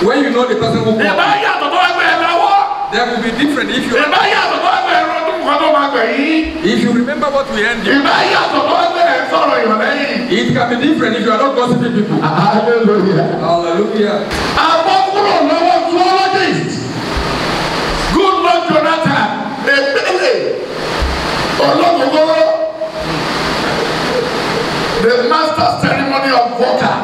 When you know the person who called, there will be different if you remember what we ended. It can be different if you are not gossiping people. Hallelujah. Hallelujah. Good Lord Jonathan, the master ceremony of water.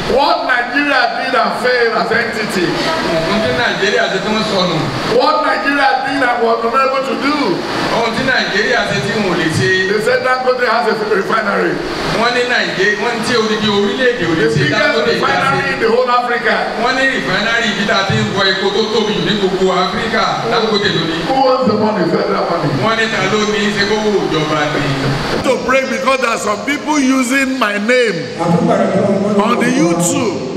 What Nigeria did and failed as entity. What Nigeria did and was unable to do. They said Dangote has a refinery. The biggest refinery in the whole Africa. Who owns the money? Federal money. To break because there are some people using my name on the YouTube.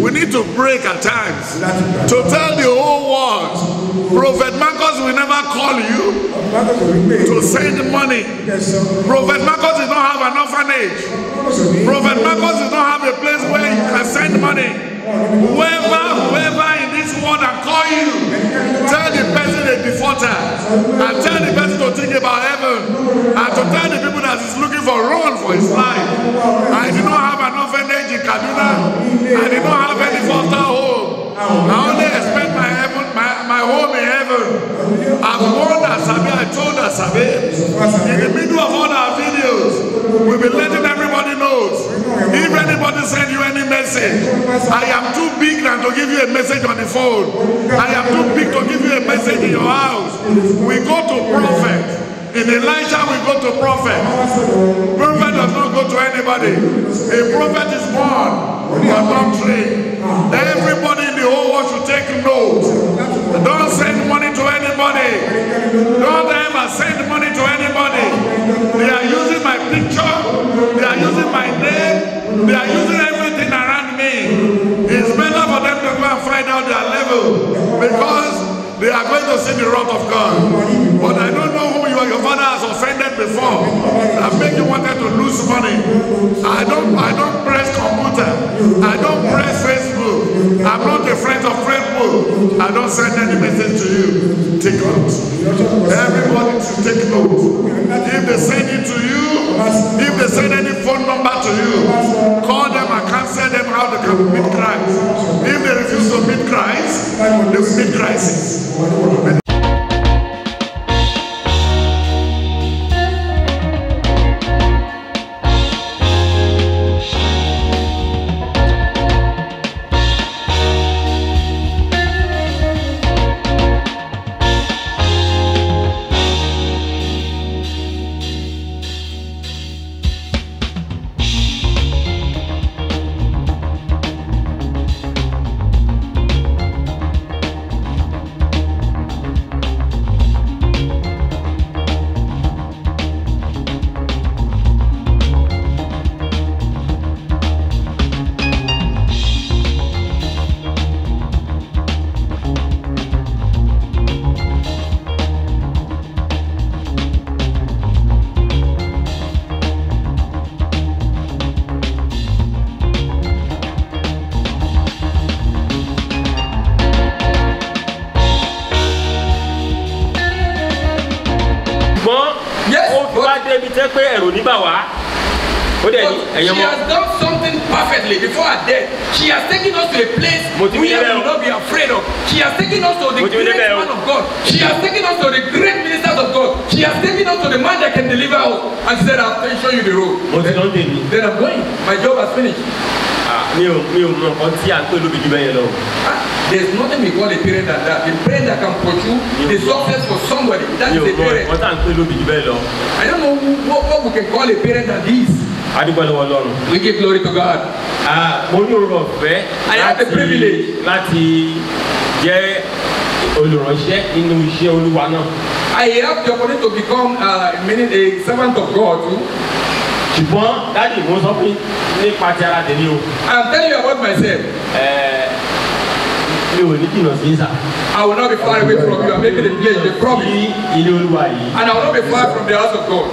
We need to break at times to tell the whole world, Prophet Marcus will never call you to send money. Prophet Marcus does not have an orphanage. Prophet Marcus does not have a place where you can send money. Whoever in this world that call you, tell the person a defaulter and tell the person to think about heaven and to tell the people that is looking for run for his life. I do not have an orphanage in Kaduna. I did not have any foster home. I only expect my home in heaven. I've warned Asabe, I told Asabe, in the middle of all our videos, we'll be letting everybody know. If anybody send you any message, I am too big than to give you a message on the phone. I am too big to give you a message in your house. We go to prophet. In Elijah, we go to prophet. Prophet does not go to anybody. A prophet is born, but not trained. Everybody in the whole world should take note. Don't send money to anybody. Don't ever send money to anybody. They are using my picture. They are using my name. They are using everything around me. It's better for them to go and find out their level because they are going to see the wrath of God. But I don't know who you are. Your father has offended before. That make you wanted to lose money. I don't press computer. I don't press Facebook. I'm not a friend of Facebook. I don't send any message to you. Take note. Everybody should take note. If they send it to you, if they send any phone number to you, call them and cancel them how they can meet Christ. If they refuse to meet Christ, they will meet crisis. She has done something perfectly before her death. She has taken us to a place we will not be afraid of. She has taken us to the great man of God. She has taken us to the great ministers of God. She has taken us to the man that can deliver us. And she said, I'll show you the road. Then I'm going. My job has finished. There's nothing we call a parent than that. The parent that can pursue the success for somebody. That is a parent. I don't know what we can call a parent than this. We give glory to God. I have the privilege. I have the opportunity to become a servant of God too. I'm telling you about myself. I will not be far away from you. I'm making a pledge, a promise. And I will not be far from the house of God.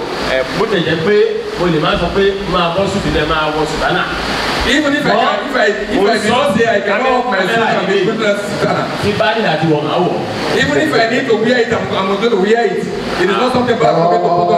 Even if I not say I cannot help myself and be good as Sutana. Even if I need to wear it, I'm going to wear it. It is not something bad for me to put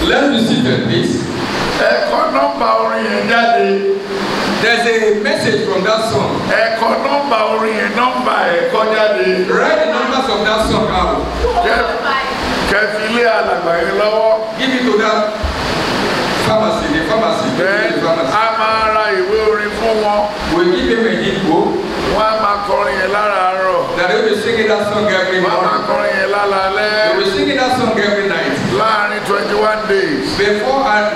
Let's be seated, please. There's a message from that song. Write the numbers of that song out. Give it to that pharmacy, the pharmacy. We'll give him a hit book. That they will be singing that song every morning. They will be singing that song every night. 21 days.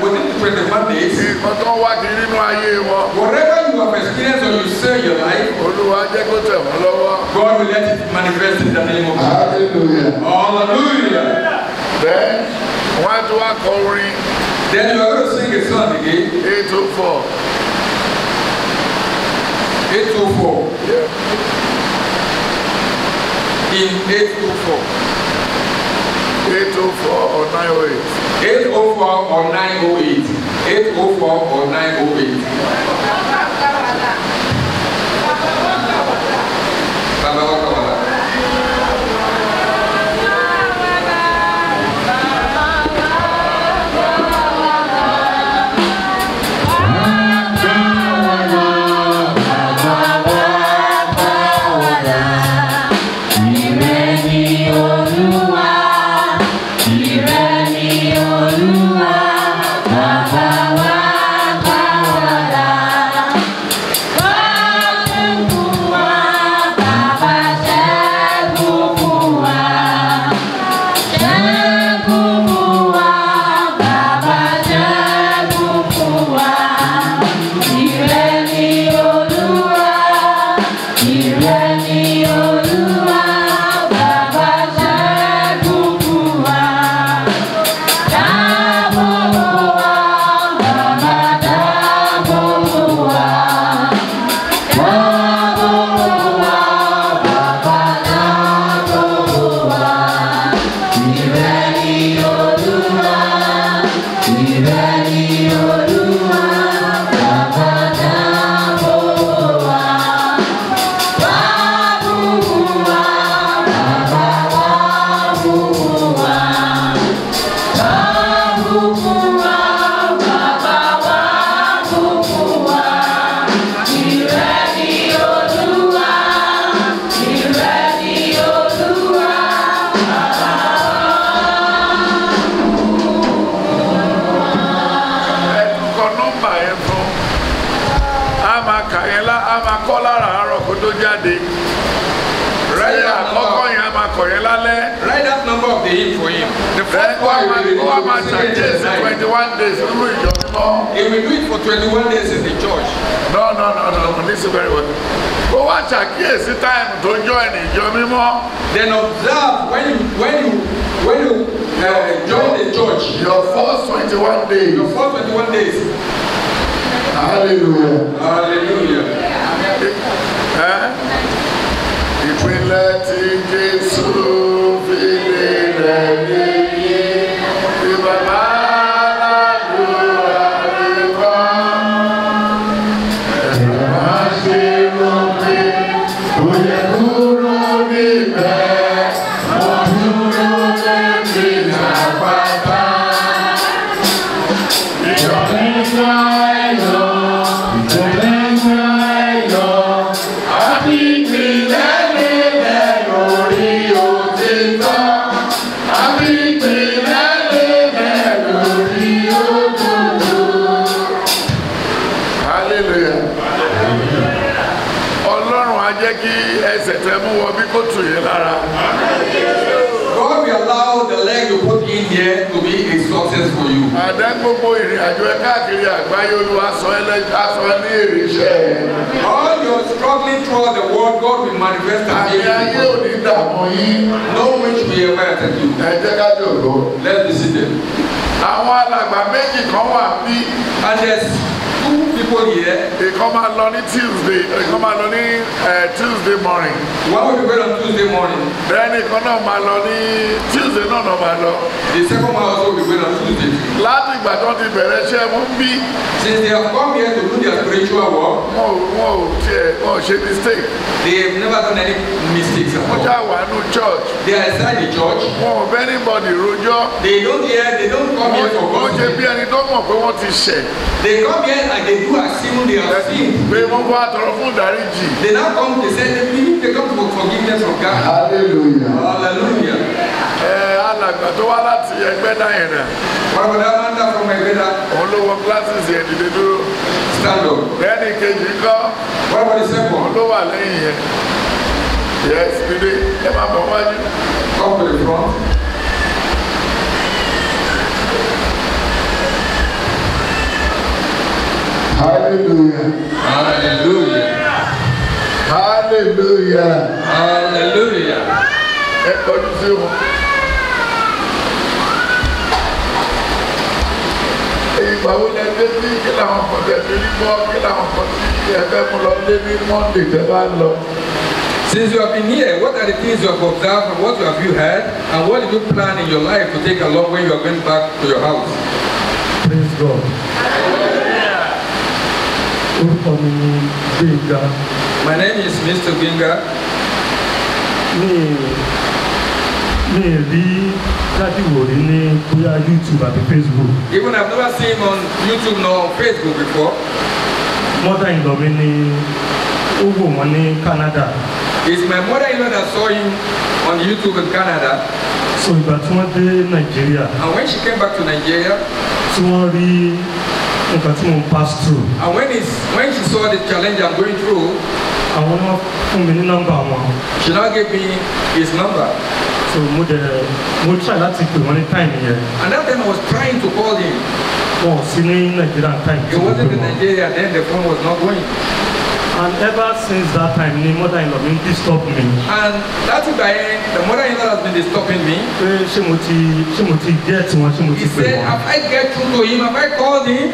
Within 21 days, whatever you have experienced or you say in your life, God will let it manifest in the name of God. Hallelujah. Hallelujah. Then you are going to sing a song again. 804. 804. Yeah. In 824. 804 or 908. 804 or 908. 804 or 908. Olúwa, bàbá wa gbà wá là. máa kà yẹn á máa kọ́ lára àárọ̀ kó tó jáde. Write that number of the hymn for him. The first one he will do 21 days. He will do it for 21 days in the church. No. Listen very well. Go watch a case time to join ìjọ mímọ́. Then observe when you join the church. Your first 21 days. Your first 21 days. Hallelujah. Hallelujah. Ìpínlẹ̀ tí Jésù fi lélẹ̀ nìyí, bí bàbá aládùúrà lè kọ́. Ẹ̀rọ máa ṣe lókè, kò yẹ kúrò níbẹ̀, mo dúró lẹ́bi àpáta. Ìjọba ìgbà ẹ̀yọ́, ìjọba ìgbà ẹ̀yọ́, àbí ìpínlẹ̀. God will allow the leg you put in here to be a success for you. Gbogbo ìrìn àjò ẹ káàkiri àgbáyé Olúwa sọ ní èrè iṣẹ́. All your struggling throughout the world, God will manifest as ayé ò ní dààmú yín. No wish will ever attack you. Ẹ jẹ́ ká jòkó. Let's be seated. Àwọn alàgbà méjì kan wà bí. And there's two people here. Ìkan máa lọ ní Tuesday, ìkan máa lọ ní Tuesday morning. One will be going on Tuesday morning. Then ìkan náà máa lọ ní Tuesday náà máa lọ. The second one also will be going on Tuesday. Láti ìgbà tó ti bẹ̀rẹ̀ iṣẹ́ mú bí. Since they have come here to do their spiritual work. Wọ́n ò ṣe mistake. They have never done any mistakes at all. Wọ́n já wà nù church. They are inside the church. Wọn ò bẹ́ anybody rojọ́. They don't come here for God. Wọ́n ṣe bí ẹni tó mọ̀ pé wọ́n ti ṣẹ̀. They come here and they do as if they have sinned. Pé wọ́n bá tọrọ fún ìdáríjì. They now come, they say they come for forgiveness from God. Hallelujah. Hallelujah. Alàgbà tó wá láti Ẹgbẹ́dá yẹn náà. Bàbá Amanda from Ẹgbẹ́dá. Òun ló wọ glasses yẹn dìde dúró. Stand up. Lẹ́ni kejì kọ́. Bàbá the second. Òun ló wà lẹ́yìn yẹn. Yes, dìde. Ẹ máa bọ̀ wájú. Come to the front. Hallelujah. Hallelujah. Hallelujah. Hallelujah. Ẹ kọjú sí wọn. Ìgbà wo lẹ dé sí kí làwọn kan tẹ̀ sí ní gbọ́ kí làwọn kan tí ẹ fẹ́ mú lọ dé ní Monday tẹ́ bá lọ. Since you have been here, what are the things you have observed and what have you heard and what did you plan in your life to take along when you are going back to your house? Praise God. Orúkọ mi ni Gbénga. My name is Mr. Gbénga. Mi rí dájú wò rí ní bóyá YouTube àti Facebook. Even I've never seen him on YouTube nor on Facebook before. Mother-in-law mi ní ó wò wọ́n ní Canada. It's my mother-in-law that saw him on YouTube in Canada. So ìgbà tí wọ́n dé Nigeria. And when she came back to Nigeria. Tí wọ́n rí nǹkan tí mo ń pass through. And when she saw the challenge I'm going through. Àwọn náà fún mi ní nọ́mbà wọn. She now gave me his number. So mo try láti pè wọ́n ní time yẹn. And that time I was trying to call him. Wọn ò sí ní Nigeria time. He wasn't in Nigeria then the phone was not going. And ever since that time, the mother-in-law been disturbing me. And that's why the mother-in-law has been disturbing me. He said, have I get through to him? Have I called him?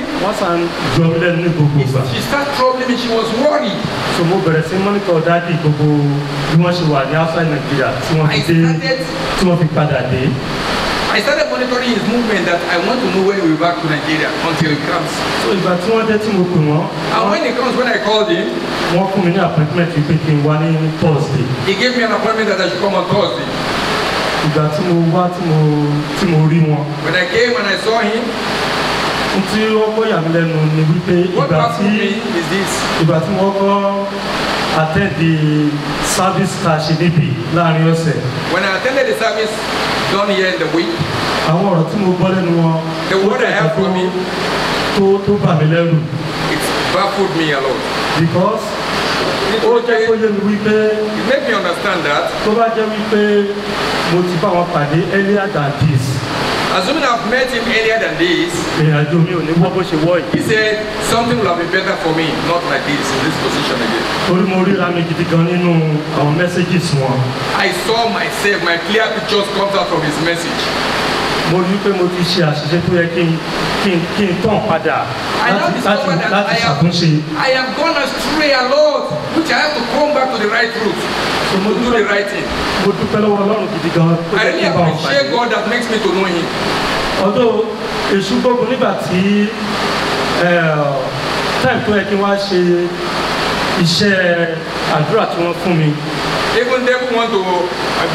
She started troubling me. She was worried. So mo bẹ̀rẹ̀ sí monitor daddy gbogbo bí wọ́n ṣe wà ní outside Nigeria tí wọ́n fi padà dé. I started monitoring his movement that I want to know when he will be back to Nigeria until he comes. So ìgbà tí wọ́n dé tí mo pè wọ́n. And when he comes, when I called him. Wọ́n fún mi ní appointment pé kí n wá ní Thursday. He gave me an appointment that I should come on Thursday. Ìgbà tí mo wá tí mo rí wọn. When I came and I saw him. Tí ó kọ́ yà mí lẹ́nu ni wípé ìgbà tí wọ́n kọ́ attend the service tá a ṣe níbí láàrin ọ̀sẹ̀. When I attended the service done here in the week. Àwọn ọ̀rọ̀ tí mo gbọ́ lẹ́nu wọn. The word I have from him. Tó bà mí lẹ́rù. baffled me a lot. Because ó jẹ́ kó yé mi wípé it made me understand that tó bá jẹ́ wípé mo ti bá wọn pàdé earlier than this. Assuming I've met him earlier than this, ìrìnàjò mi ò ní wọ́ bó ṣe wọ́ yìí. he said something will have been better for me, not like this, in this position again. Torí mo ríra mi gidi gan nínú àwọn messages wọn. I saw myself, my clear pictures comes out from his message. Mo rí pé mo ti ṣe àṣìṣe tó yẹ kí n tàn padà láti ṣàtúnṣe. I have gone astray a lot, which I have to come back to the right route. So to do the right thing. Mo dúpẹ́ lọ́wọ́ Ọlọ́run gidi gan. I really appreciate God that makes me to know him. Although èṣù gbógun nígbà tí time tó yẹ kí wọ́n á ṣe iṣẹ́ àdúrà tí wọ́n fún mi. Even they want to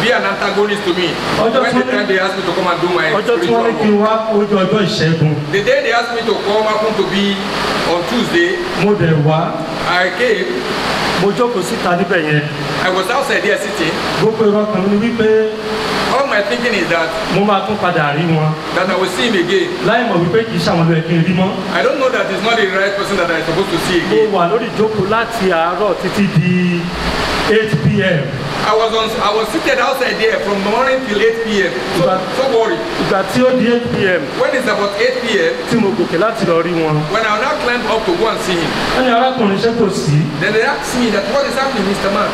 be an antagonist to me. When the time they asked me to come and do my spiritual work. The day they asked me to come, happened to be on Tuesday. I came. I was outside there sitting. All my thinking is that I will see him again. I don't know that it's not the right person that I'm supposed to see again. 8 p.m. I was seated outside there from morning till 8 p.m. So worried. Ìgbà tí ó di 8 p.m. When it's about 8 p.m. tí mo gòkè láti lọ rí wọn. When I now climb up to go and see him. Wọ́n ní arákùnrin ṣé kò sí. Then they asked me that what is happening, Mr. Man.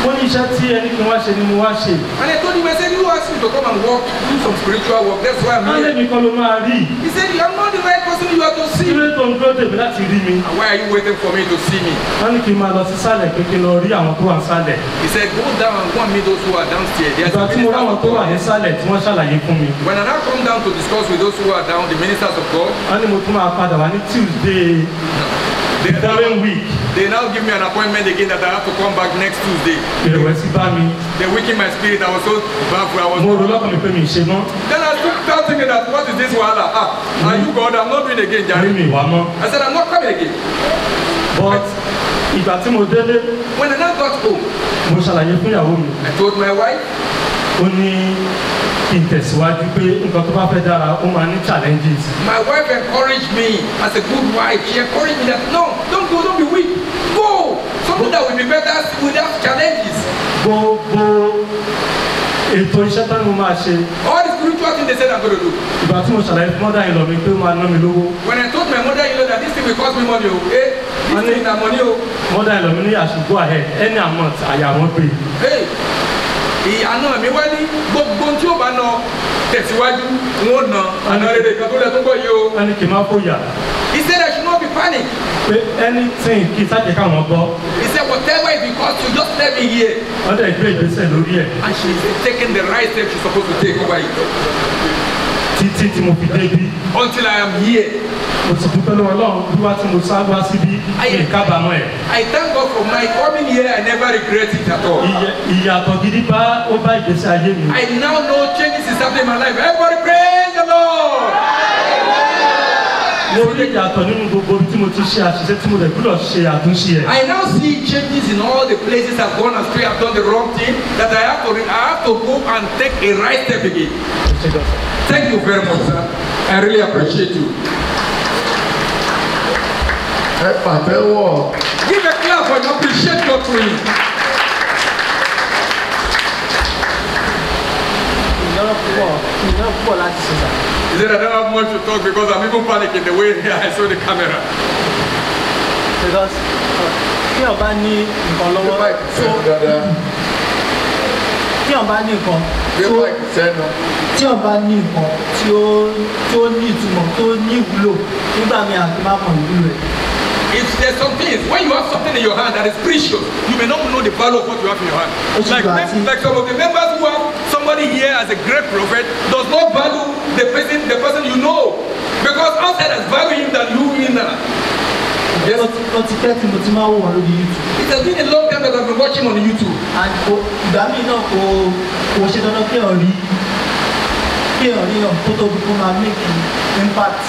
Mo ní iṣẹ́ tí ẹni kí n wá ṣe ni mo wá ṣe. And I told him, I said, you asked me to come and walk, do some spiritual work. That's why I'm here. Wọ́n lé mi kọ́ ló máa rí. He said, you are not the right person you are to see. Ilé tó ń dúró dèbí láti rí mi. And why are you waiting for me to see me? Wọ́n ní kí n máa lọ sí sálẹ̀ pé kí n lọ rí àwọn tó wà ní sálẹ̀. He said, go down and go and meet those who are downstairs. Ìgbà tí mo ráwọn tó wà ní sálẹ̀ tí wọ́n ṣàlàyé fún mi. When I now come down to discuss with those who are down, the ministers of God. Wọ́n ní mo tún máa padà wá ní Tuesday. The following week. They now give me an appointment again that I have to come back next Tuesday. Ìrẹ̀wẹ̀sì bá mi. They weaken my spirit. I was so baffled. Mo rò lọ́kàn mi pé mi ṣe mọ́. Then I start thinking that what is this wahala? Are you God? I'm not doing again, Jerry. Mi wà mọ́. I said I'm not coming again. But ìgbà tí mo délé. When I now got home. Mo ṣàlàyé fún ìyàwó mi. I told my wife. Ó ní kí n tẹ̀síwájú pé nǹkan tó bá fẹ́ dára ó máa ní challenges. My wife encouraged me as a good wife. She encouraged me that no, don't go, don't be weak. Go. Something that will be better without challenges. Gbogbo ètò iṣẹ́ tán ni mo máa ṣe. All the spiritual things they said I'm going to do. Ìgbà tí mo ṣàlàyé fún mother-in-law mi pé ó máa ná mi lówó. When I told my mother-in-law that this thing will cost me money o, this thing na money o. Mother-in-law mi ní I should go ahead any amount àyà wọn pé. Ìyànà mi wá ní gbogbo tí ó bá ná tẹ̀síwájú wọn ná àná rere kan tó lẹ tó gbọ́ yìí o. Wọ́n ní kí n má fòyà. He said I should not be panic. Pé anything kí sáàjẹ́ káwọn gbọ́. He said whatever it cost you just let me hear. Wọ́n dẹ̀ gbé ìgbésẹ̀ lórí ẹ̀. And she is taking the right step she is supposed to take over it. Títí tí mo fi débi. Until I am here. Mo sì dúpẹ́ lọ́wọ́ Ọlọ́run bí wá tí mo sá wá síbí ní kábàámọ̀ ẹ̀. I thank God for my coming here. I never regret it at all. Ìyàtọ̀ gidi bá ó bá ìgbésí ayé mi. I now know changes is happening in my life. Everybody praise the Lord. Mo rí ìyàtọ̀ nínú gbogbo tí mo ti ṣe àṣìṣe tí mo lè gbúdọ̀ ṣe àtúnṣe ẹ̀. I now see changes in all the places I've gone astray. I've done the wrong thing. That I have to go and take a right step again. Thank you very much, sir. I really appreciate you. Give a clap for you. Appreciate God for you. He said I don't have much to talk because I'm even panicking the way I saw the camera. Because tí o bá ní nǹkan lọ́wọ́ tí o bá ní nǹkan tí o bá ní nǹkan tí ó ní ìtumọ̀ tó ní ìwúlò nígbà mi àti má mọ̀ ìwúlò rẹ̀. If there's some things, when you have something in your hand that is precious, you may not know the value of what you have in your hand. Like some of the members who have somebody here as a great prophet does not value the person you know, because outsiders value him than you in that. Yes. It has been a long time that I've been watching on YouTube. And impact.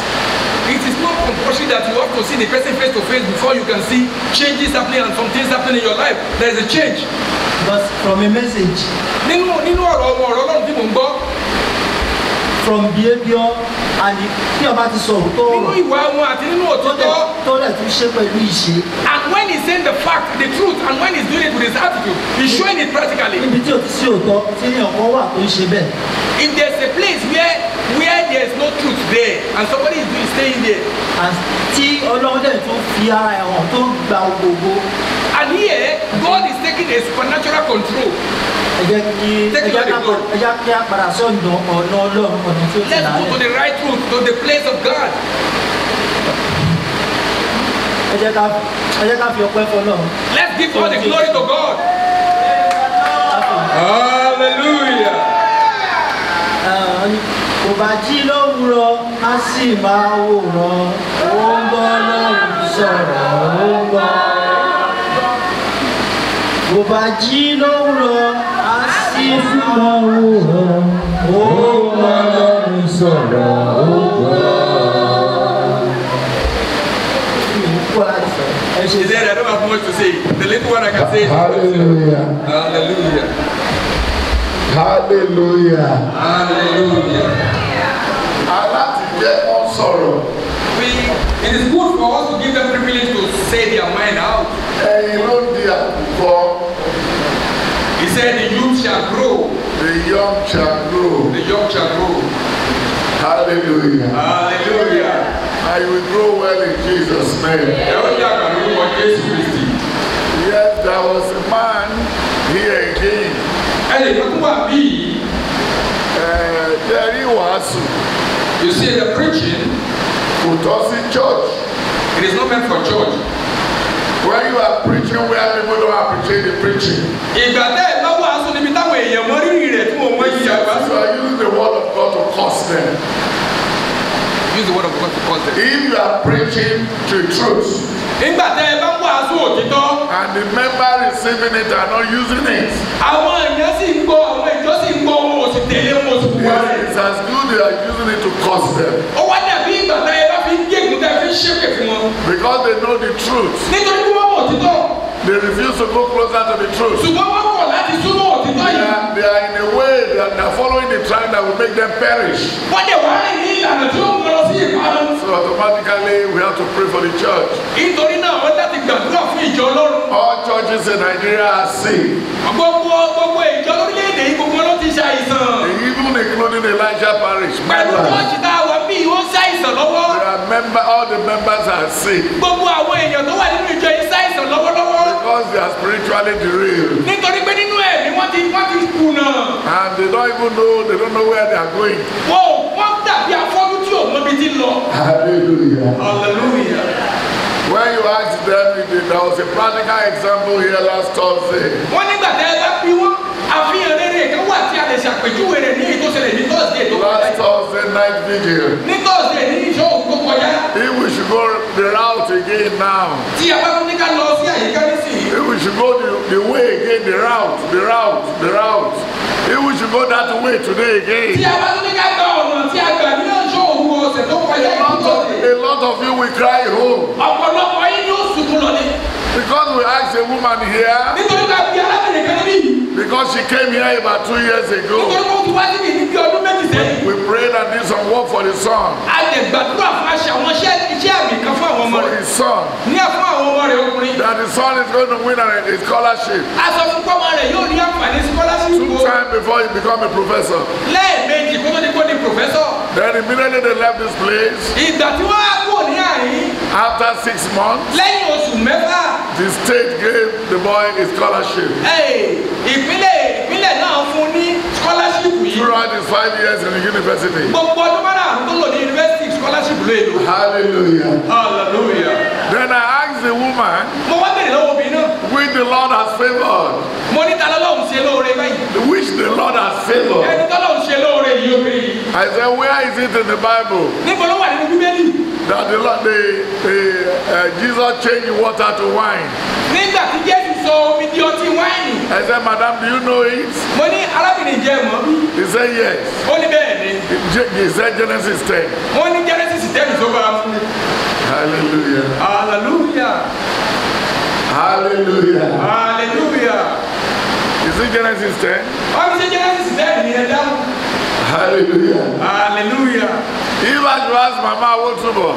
It is not compulsory that you have to see the person face to face before you can see changes happening and some things happening in your life. There is a change. But from a message. From behavior and tí o bá ti sọ òótọ́ ọ̀rọ̀ tó lẹ̀ tún tún ṣe pẹ̀lú ìṣe. And when he's saying the fact, the truth, and when he's doing it with his attitude, he's showing it practically. Níbi tí o ti sí òótọ́ tí èèyàn kan wà tó ń ṣe bẹ́ẹ̀. If there's a place where there's no truth there, and somebody is staying there. Tí Ọlọ́run dẹ̀ tún fi ara ẹ̀ hàn tó gba gbogbo. And here, God is taking a supernatural control. Let's go to the right route, to the place of God. Let's give all the glory to God. Hallelujah. Kò bá jí lówùúrọ̀, á sì máa wòran, ó ń bọ́ lọ́rùn sọ̀rọ̀, ó ń bọ́. Kò bá jí lówùúrọ̀, á sì máa wòran, ó ń bọ́ lọ́rùn sọ̀rọ̀, ó ń bọ́. Is there? I don't have much to say. The little one I can say. Hallelujah. Hallelujah. Hallelujah. Hallelujah. It is good for us to give them privilege to say their mind out. He said the youth shall grow. The young shall grow. The young shall grow. Hallelujah. Hallelujah. I will grow well in Jesus' name. Yes, there was a man here again. You see, the preaching, church. It is not meant for church. When you are preaching where people don't appreciate the preaching, you are using the word of God to curse them. Use the word of God to curse them. If you are preaching the truth, and the member receiving it are not using it, it's as good they are using it to curse them. Because they know the truth. They refuse to go closer to the truth. They are in a way that they are following the trend that will make them perish. So automatically we have to pray for the church. All churches in Nigeria are sick. Even including Elijah Parish. All the members are sick. Because they are spiritually derailed. And they don't even know, they don't know where they are going. Hallelujah. Hallelujah. When you ask them, there was a practical example here last Thursday. Last Thursday night video. If we should go the route again now. If we should go the way again, the route. If we should go that way today again. A lot of you will cry home. Because we asked a woman here. Because she came here about 2 years ago. We prayed and did some work for the son. For his son. That the son is going to win a scholarship. 2 times before he become a professor. Then immediately they left this place. After 6 months, the state gave the boy a scholarship. Throughout his 5 years in the university. Hallelujah. Hallelujah. Then I asked the woman, which the Lord has favored. Which the Lord has favored. I said, where is it in the Bible? That Jesus changed water to wine. I said, Madam, do you know it? He said, yes. He said, Genesis 10. Hallelujah. Hallelujah. Hallelujah. Hallelujah. Is it Genesis 10? Hallelujah. Hallelujah. If I should ask Mama Wotubo,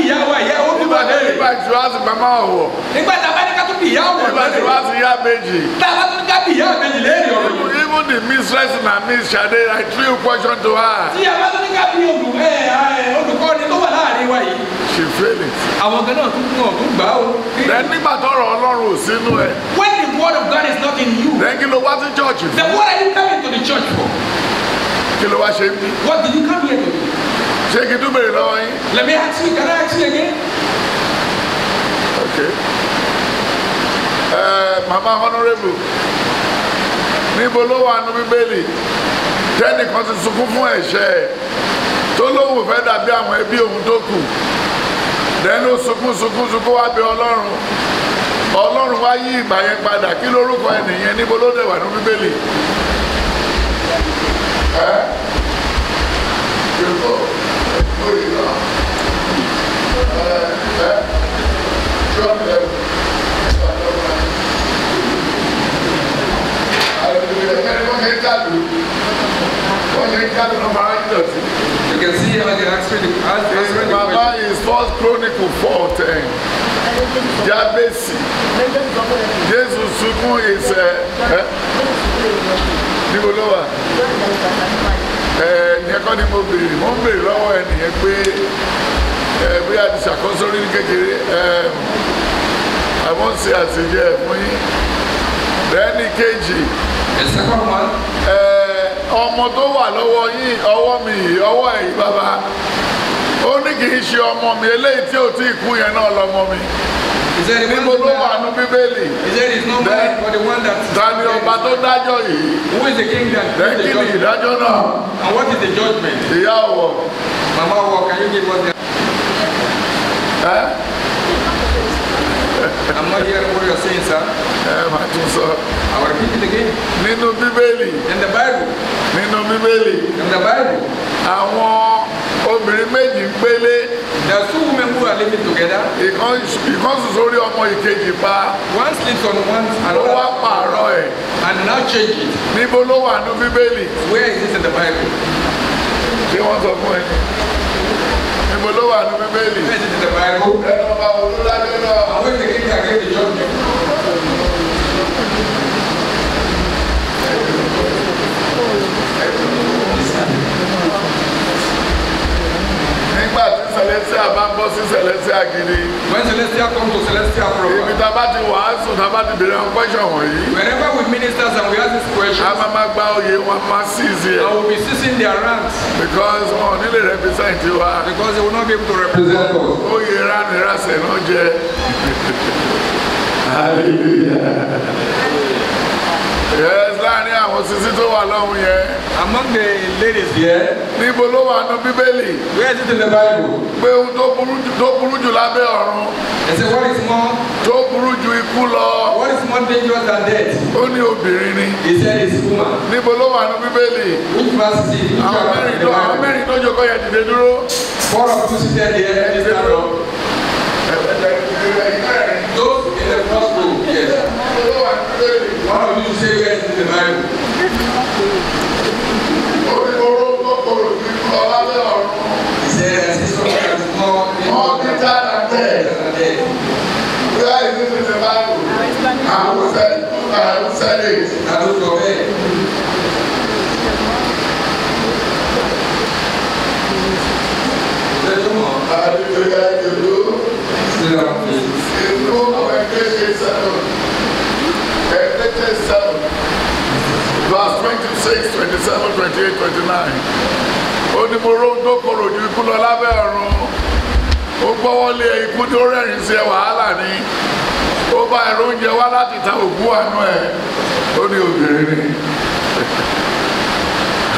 if I nígbà tí wàá sì màmá ọ̀wọ̀. nígbà tí a bá ní ká tún bí ìyá ọ̀wọ̀. nígbà tí wàá sì yá méjì. tá a bá tún ká bí ìyá méjì léèrè ọ̀rọ̀ yìí. even the mistress na Miss Sade, I threw a question to her. tí a bá tún ní ká bí olùkọ́ni tó wà láàrin wa yìí. She failed it. àwọn kan náà tún gbà ó. then nígbà tọrọ Ọlọ́run ò sínú ẹ. when the word of God is not in you. then kí ló wá sí church fún. then what are you coming to the church for? kí ló wá ṣe ń bí. what did you come here to do? ṣé kí n tún bèrè lọ́wọ́ yín. let me ask you, can I ask you again? okay. Mama Honorable, níbo ló wà nínú Bíbélì tẹ́nìkan ti sunkún fún ẹ̀ṣẹ̀ ẹ̀ tó lóun fẹ́ dàbí àwọn ẹbí òun tó kù dẹ́nu sunkún wá bẹ̀ Ọlọ́run wá yí ìgbà yẹn padà kí lórúkọ ẹnìyẹn níbo ló dẹ̀ wà nínú Bíbélì. You can see how they answering the Mama is 1 Chronicle 4:10. Jabesi. Jesus sunkún is níbo ló wà? Ìyẹn kọ́ ni mo ń béèrè lọ́wọ́ ẹnìyẹn pé bí a ti ṣàkóso orí kékeré àwọn ṣe àṣejẹ fún yín. Lẹ́ni kejì. The second one. Ọmọ tó wà lọ́wọ́ yín ọwọ́ mi ọwọ́ ẹ̀yìn bàbá ó ní kì í ṣe ọmọ mi eléyìí tí ò tí ì kú yẹn náà lọ́mọ mi. Níbo ló wà nínú Bíbélì? Ta ni ọba tó dájọ́ yìí? Who is the king that gives the judgment? Ìdájọ́ náà. And what is the judgment? Ìyá ọ̀wọ̀. Mama ọ̀wọ̀, can you give us the... I'm not hearing what you're saying, sir. Màá tún sọ. I will repeat it again. Nínú Bíbélì. In the Bible. Nínú Bíbélì. In the Bible. Àwọn obìnrin méjì ń gbélé. There are 2 women who are living together. Ìkan sùn sórí ọmọ ìkejì pa. One sleeps on one and ó wá pààrọ̀ ẹ̀. And now change it. Níbo ló wà nínú Bíbélì? Where is this in the Bible? Ṣé wọ́n sọ fún ẹ? Níbo ló wà nínú Bíbélì? Where is it in the Bible? Ẹnu ọba olúdájọ́ náà. And where is the king that gave the judgment? Nígbà tí Celestia bá ń bọ́ sí Celestia gidi. When Celestia come to Celestia proper. Ibi tá a bá ti wàásù tá a bá ti bèrè àwọn question wọ̀nyí. Whenever we ministers and we ask this question. A máa gba oyè wọn máa seize ẹ̀. I will be seizing their ranks. Because wọn ò ní lè represent wa. Because they will not be able to represent us. Oyè ránirásẹ̀ náà jẹ́. Hallelujah. Yes, láàrin àwọn sisi tó wà lọ́hùn yẹn. Among the ladies here. Níbo ló wà nínú Bíbélì? Where is it in the Bible? Pé ohun tó burú jù lábẹ́ ọ̀run. They say what is more? Tó burú ju ikú lọ. What is more dangerous than death? Ó ní obìnrin ni. He said it's woman. Níbo ló wà nínú Bíbélì? Which verse is it? Àwọn mẹ́rin tó jókòó yẹn dìde dúró. 4 of you seated there. Those in the first row, yes. One of you say where is in the Bible? He said there is something that is more bitter than death. Where is this in the Bible? I will say it. I will go ahead. Verse 26, 27, 28, 29. Ó ní mo rò tó korò ju ikú lọ lábẹ́ ọ̀run. Ó gbọ́wọ́lé ikú tí ó rẹ́rìn sí ẹ wàhálà ni. Ó bá ẹ̀rọ oúnjẹ wá láti ta òkú àánú ẹ̀. Ó ní obìnrin ni.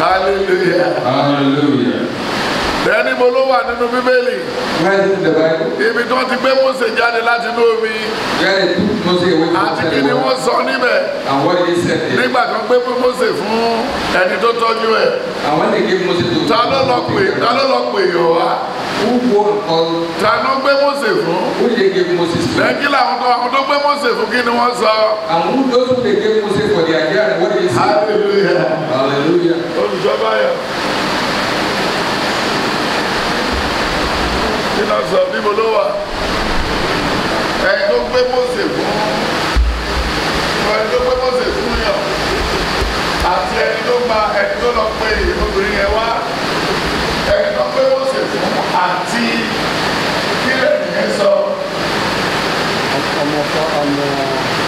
Hallelujah. Hallelujah. Ẹni mo ló wà nínú Bíbélì. Where is it in the Bible? Ibi tí wọ́n ti gbé Mósè jáde láti inú omi. Where they took Moses away from Àti kí ni wọ́n sọ níbẹ̀? And what did he say there? Nígbà tó gbé Mósè fún ẹni tó tọ́jú ẹ̀. And when they gave Moses to Ta ló lọ pè yọ̀ wá? who go and call? Ta ló gbé Mósè fún? Who they gave Moses to? Lẹ́yìn àwọn tó gbé Mósè fún kí ni wọ́n sọ? And who those who they gave Moses for their hearing? What did he say? Hallelujah. Hallelujah. Olùjọba yẹn. Kí ló sọ níbo ló wà?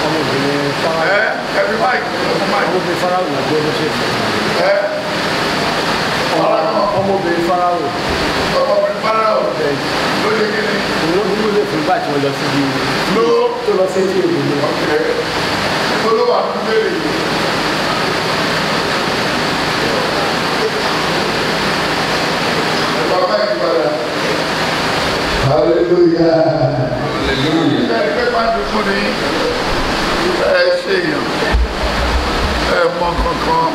ọmọbìnrin Fáráò. Ọmọbìnrin Fáráò náà gbé ló ṣe fún ọmọbìnrin Fáráò. Ọmọbìnrin Fáráò ló ṣe kí ni? Ló lè fún báyìí tí wọ́n lọ síbi tó lọ sí etí òbí náà. Olówó àdúgbò èrè yìí. Hallelujah. Hallelujah. Ẹ pé máa dùn fún ni ẹ ṣe èèyàn ẹ mọ kankan.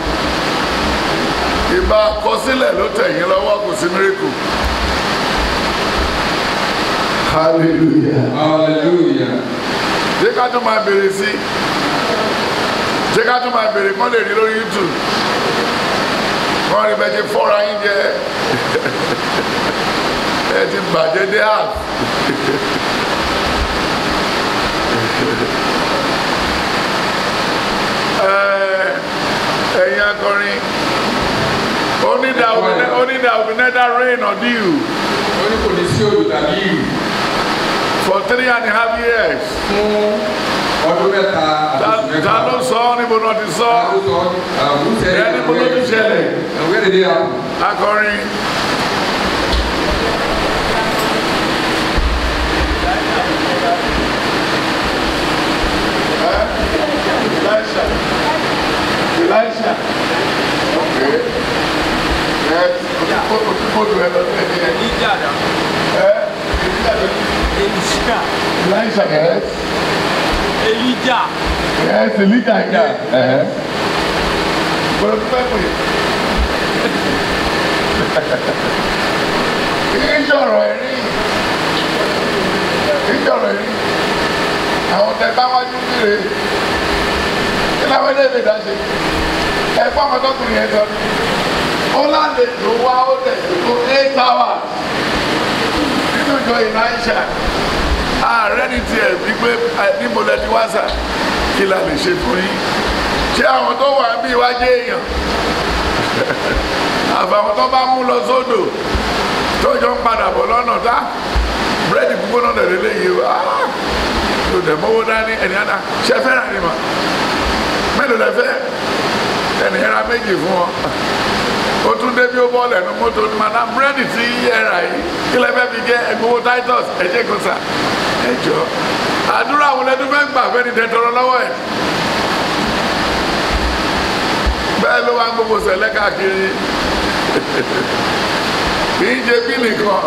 Ìbá àkọsílẹ̀ ló tẹ̀yìn lọ́wọ́ kò sí mírèkù. Hallelujah. Hallelujah. Ṣé ká tún máa bèrè sí? Ṣé ká tún máa bèrè kán lè rí lórí YouTube? Wọ́n rí bẹ́ẹ̀ ṣe fọ́ra yín jẹ. Ẹ ti bàjẹ́ dé àt. Ẹ̀yin akọrin. Only that will neither rain or dew. Only kò ní sí òjò tàbí ìrì. For 3.5 years. Fún ọdún mẹ́ta àti mẹ́fà. Ta ló sọ ọ́ níbo náà ti sọ? Ta ló sọ ọ́? Níbo ló ti ṣẹlẹ̀? Where did they happen? Akọrin. Elisha. Okay. Yes. Elisha, yes. Elijah. Yes, Elijah. But ìṣòro ẹ̀rí àwọn tẹ bá wájú kiri kí láwọn ẹlẹ́dẹ̀ dá ṣe ẹ̀fọ́ àwọn tọkùnrin yẹn sọ ó láǹdè tó wá ó tẹ̀ tó 8 hours nínú ìjọ Elisha ààrẹ ní tiẹ̀ wípé níbo lẹ ti wá sà kí la lè ṣe fún yín ṣé àwọn tó wà bí iwájú èèyàn àfàwọn tó bá mú lọ sódò tó jọ ń padà bọ̀ lọ́nà tá búrẹ́dì gbígbóná lẹ̀rẹ́ léyìí tó dẹ̀ mọ́wó dání ẹni àná ṣe fẹ́ rà ní ma mélòó lẹ fẹ́ ẹni ẹra méjì fún ọ ó tún débi ó bọ́ lẹ́nu mọ́tò ní ma ná búrẹ́dì tí ẹ rà yìí kí lẹ fẹ́ fi jẹ ẹgbowó Titus ẹ̀jẹ̀ kò sà ẹ jọ àdúrà àwọn ẹlẹ́dún fẹ́ gbà fẹ́ni tẹ tọrọ lọ́wọ́ ẹ̀ bẹ́ẹ̀ ló wá gbogbo sẹ̀lẹ̀ káàkiri kì í ṣe bí nìkan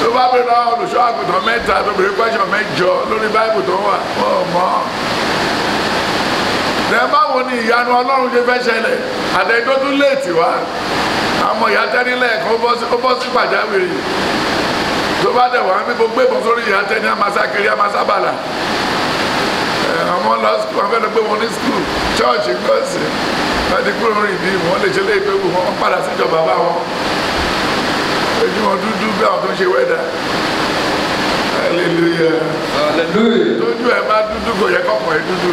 tó bá bẹ̀rẹ̀ náà olùṣọ́ àgùntàn mẹ́ta tó bẹ̀rẹ̀ pẹ́ṣọ̀ mẹ́jọ lórí báìbù tó wà wọ́n mọ́ ẹ báwo ni ìyanu Ọlọ́run ṣe fẹ́ ṣẹlẹ̀ àtẹ̀tọ́ tún léètì wá àmọ́ ìyá tẹ́nílẹ̀ kan ó bọ́ sí pàjáwìrì tó bá dẹ̀ wá mí gbogbo ìbọn sórí ìyá tẹ́ní amásákiri amásábàlà àwọn lọ sukùl wọn fẹ́ lọ gbé wọn ní sukùl chọ́ọ̀chì gbọ́sì wọ́n ti kúrò rìn bí wọ́n lè ṣe lé ìpé wọn padà síjọ bàbá wọn ojú wọn dúdú bí àwọn tó ń ṣe wẹ́dà hallelujah tójú ẹ bá dúdú kò yẹ kọ́kọ́ ẹ dúdú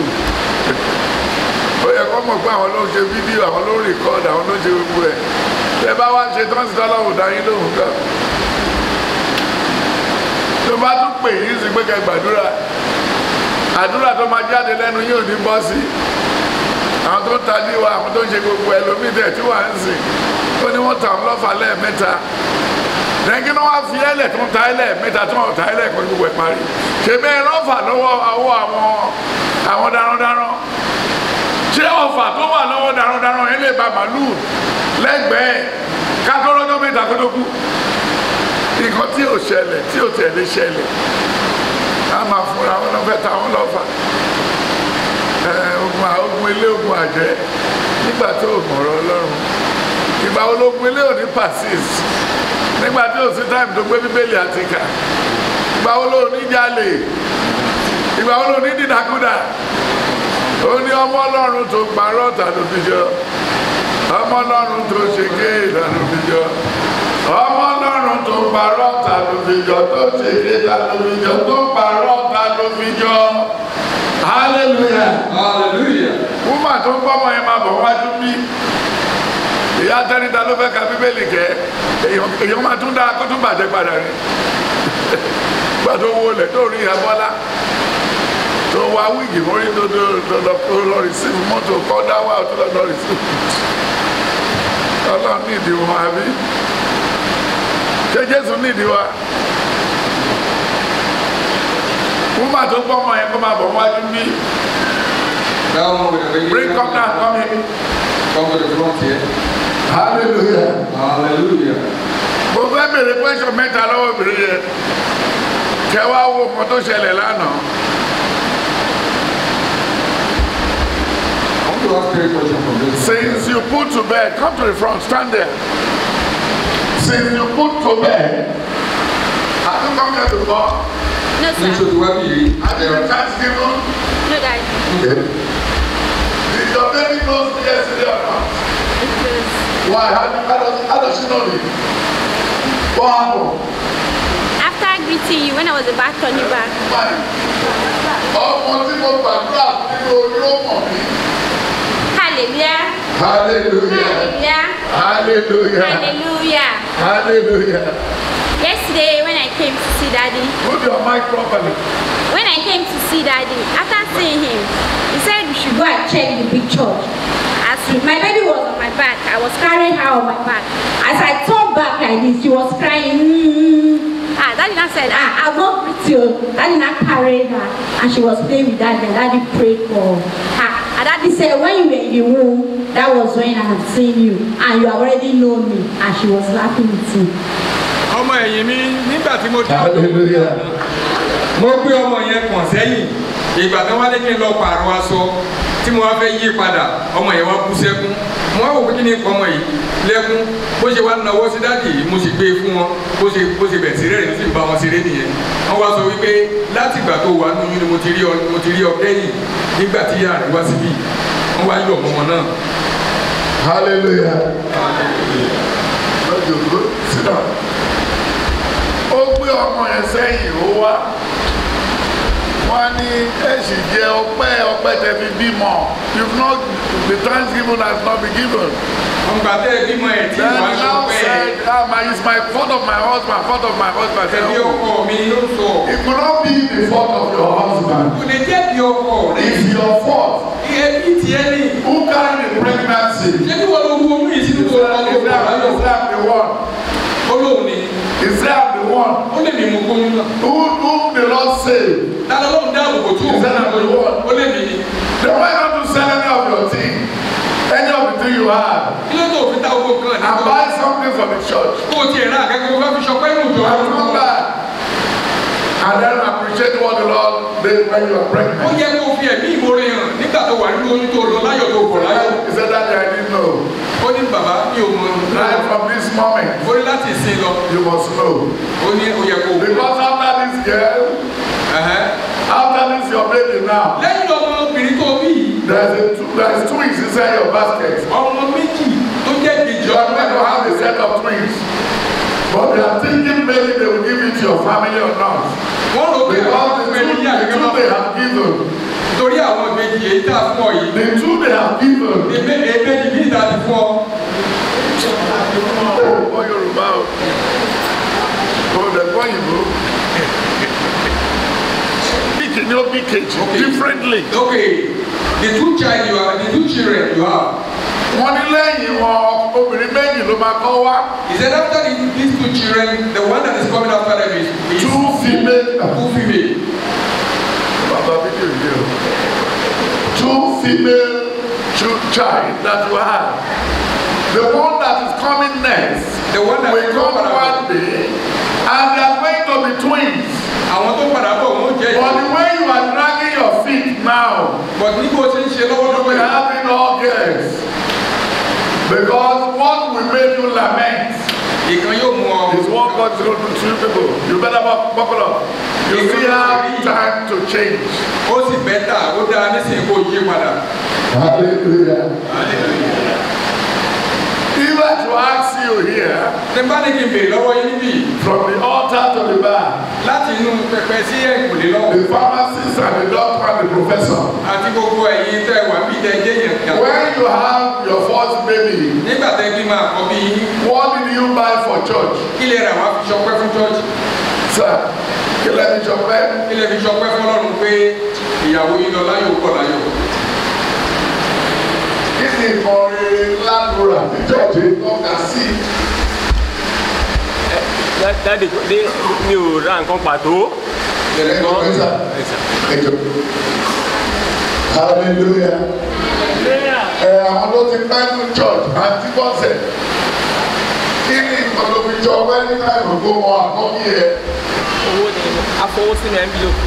ó yẹ kọ́ mọ̀ pé àwọn ló ń ṣe fídíò àwọn ló ń rìkọ́dù àwọn ló ń ṣe gbogbo ẹ̀ ẹ bá wá ṣe tọ́sítọ́ lọ́wọ́ dáyín lóhùn kan tó bá tún pè yín sí pé kẹ́ gbàdúrà àdúrà tó máa jáde lẹ́nu yóò ní bọ́ sí àwọn tó ń tají wa àwọn tó ń ṣe gbogbo ẹlòmíì tẹ̀ tí wà ń sìn ó ní wọ́n tàn lọ́fà lẹ́ẹ̀mẹ́ta lẹ́yìn náà wá fi ẹlẹ̀ tó ń ta ẹlẹ̀ mẹ́ta tó ń ta ẹlẹ̀ kan gbogbo ẹ̀ parí ṣe bẹ́ẹ̀ lọ́fà lọ́wọ́ àwọn darandaran ṣé ọ̀fà tó wà lọ́wọ́ darandaran yẹn lè ba màlúù lẹ́gbẹ̀ẹ́ kákọ́rọ́jọ́ mẹ́ta kó tó kú nǹkan tí ò ṣẹlẹ̀ tí ò tẹ̀lé ṣẹlẹ̀ a máa fúnra wọn lọ́fẹ́ ta wọn lọ́fà ogun ilé ogun àjẹ́ nígbà tó mọ̀rọ̀ Ọlọ́run ìgbà ológun ilé ò ní persist nígbà tí ò sí táìmù tó gbé bíbélì àti kà ìgbà wo ló ní jalè ìgbà wo ló ní dídàkúdà ó ní ọmọ Ọlọ́run tó parọ́ ta ló fi jọ ọmọ Ọlọ́run tó ṣe ké ta ló fi jọ ọmọ Ọlọ́run tó parọ́ ta ló fi jọ tó ṣe ké ta ló fi jọ tó parọ́ ta ló fi jọ hallelujah hallelujah wúmà tó ń gbọ́ ọmọ yẹn máa bọ̀ wájú bí ìyá tẹ́nita ló fẹ́ ka bíbélì kẹ́ èèyàn máa tún dá kó tún bàjẹ́ padà rí gbàtó wo lẹ̀ tó rí ìyá Bọ́lá tó wá wíìgì mórí tó lọ receive mọ́tò kọ́ dáwà tó lọ receive. Ọlọ́run ní ìdí wọn àbí? Ṣé Jésù ní ìdí wa? Wọ́n máa tó gbọ́ ọmọ yẹn kó máa bọ̀ wájú bí. Bring come down, come here. Come to the front here. Hallelujah. Hallelujah. Mo fẹ́ bèrè question mẹ́ta lọ́wọ́ obìnrin yẹn. Kẹ́ wá wo ọmọ tó ṣẹlẹ̀ lánàá. I want to ask you a question from this. Since you put to bed, come to the front, stand there. Since you put to bed, have you come here before? No, sir. You should work here. Have you Thanksgiving? No, guys. Okay. Did your baby go yesterday or not? It was... Why? How does she know it? What happened? After greeting you, when I was about to turn you back. Why? Ọmọ tí mo gbàdúrà nínú olóró mọ̀ mí. Hallelujah. Hallelujah. Hallelujah. Hallelujah. Hallelujah. Hallelujah. Yesterday, when I came to see Daddy, Put your mic properly. when I came to see Daddy, after seeing him, he said we should go and check the big church. My baby was on my back. I was carrying her on my back. As I turned back like this, she was crying. Daddy now said, I'm not pretty. Daddy now carried her, and she was playing with Daddy, and Daddy prayed for her. And Daddy said, when you were in the room, that was when I had seen you, and you already know me. And she was laughing with me. Ọmọ ẹ̀yìn mi nígbà tí mo dá Hallelujah. mo gbé ọmọ yẹn kàn sẹ́yìn ìgbà tí wọ́n lé kí n lọ pààrọ̀ aṣọ tí mo wá fẹ́ yí padà ọmọ yẹn wá kú sẹ́kún mo wá wò pé kí ni ọmọ yìí lẹ́kún bó ṣe wá náwó sí dáàdì yìí mo sì gbé e fún wọn bó ṣe bẹ̀ sí rẹ́rìn sí ìbá wọn ṣeré nìyẹn wọ́n wá sọ wípé láti ìgbà tó wà nínú ni mo ti rí ọ kẹ́yìn nígbà tí yára wá síbí wọ́n wá yọ̀ ọmọ náà. Hallelujah. Sit down. Ó gbé ọmọ yẹn sẹ́yìn ó wá. Wọ́n ní ẹ̀sì jẹ́ ọpẹ́ tẹ́ fi bímọ. If not, the thanksgiving has not been given. Ọgbà tẹ́ bímọ ẹ̀ tí Then wọ́n á now ṣọpẹ́ said, it's my fault of my husband, fault of my husband. ẹbí ọkọ mi ló sọ. It could not be the fault of your husband. Kò lè jẹ́ bí ọkọ rẹ̀. It's your fault. Ẹbí tiẹ̀ ní. Who carried the pregnancy? Ṣé kí wọ́n lọ wú oyún yìí sínú tó lọ́wọ́ Is that the one? olóhùn ni. Is that the one? Ó lè mi mú kóyún náà. Whom the Lord saved? Dáadáa lóhùn dáàbò kò tó Is that the one? ó lè mi ni. Then why not to sell any of your thing? Any of the thing you have? Kí ló tó òfin tá owó kan ní. And buy something for the church. Kó o tiẹ̀ náà kẹ́kẹ́ wọ́n fi sọpẹ́ nù jọ. And come back. And then appreciate what the Lord did when you are Ó pregnant. yẹ kó o fi ẹ̀mí ìmoore hàn nígbà tó wà nínú oyún tó lọ láyọ̀ tó bọ̀ láyọ̀. He said that I didn't know. Ó ní bàbá mi ò mọ. Right from this moment, Ó ní láti ìsìn lọ. you must know. Ó ní ó yẹ kó o. Because after this girl, after this your baby now, Lẹ́yìn ọmọbìnrin tó bí yìí, there's twins inside your basket. ọmọ méjì tó jẹ́ ìbejì You are going to have a set of twins. But they are thinking maybe they will give it to your family or not. Wọ́n rò pé Because àwọn the ọmọ ẹni two yà gẹ́gẹ́ they bá have given, torí àwọn ìbejì èyí tá a fún ọ yìí. the two they have given, Ìbejì bí ìdá ti fún ọ. oh, Yoruba, oh, the boy, differently. Okay, the two children you have. Wọ́n ní lẹ́yìn wọn obìnrin méjì ló máa kọ́ wá. He said after these two children, the one that is coming after them is Two female. two female. Baba video yìí o. Two female child that you have. The one that is coming next. The one that will come one day and they are going to be twins. Àwọn tó padà bọ̀ wọ́n jẹ́ But the way you are dragging your feet now, but ní bó ṣe ń ṣe you lọ́wọ́lọ́wọ́ will yìí. have it all girls. Because what will make you lament Ìkan yóò mú ọ. is what God is going to do to you people. You better buckle up. You still have time to change. Ó sì bẹ́tà ó dáa nísìnyí kó yí padà. Hallelujah. If I to ask you here, Ní bá ní kí n bèrè lọ́wọ́ yín níbí from the altar to the bar, láti inú pẹpẹ sí ẹ̀kúnlé lọ́wọ́ the pharmacist and the doctor and the professor, àti gbogbo ẹ̀yin tẹ́ wà bí tẹ́ jẹ́ yẹn kan. when you have your first baby, Nígbà tẹ́ bí máa kọ́ bí yín, what did you buy for church? kí lè rà wá fi ṣọpẹ́ fún chọ́ọ̀chì? Sir, kí lẹ́ni sọ pé Kí lè fi ṣọpẹ́ fún Ọlọ́run pé ìyàwó yín lọ láyò pọ̀ láyò. Kí ni ìkọrin ládùúrà tí jọ́ọ̀jì tọ́ka sí? Dáàdì mi ò ra nǹkan pàtó. Hallelujah. Àwọn tó ti pẹ́ ní church àti bọ́sẹ̀. Kí ni ìmọ̀lòfíjọ wẹ́ ní àìrògbò wọn àkọ́kí ẹ̀? Owó ni afọwọ́sí ní envelope.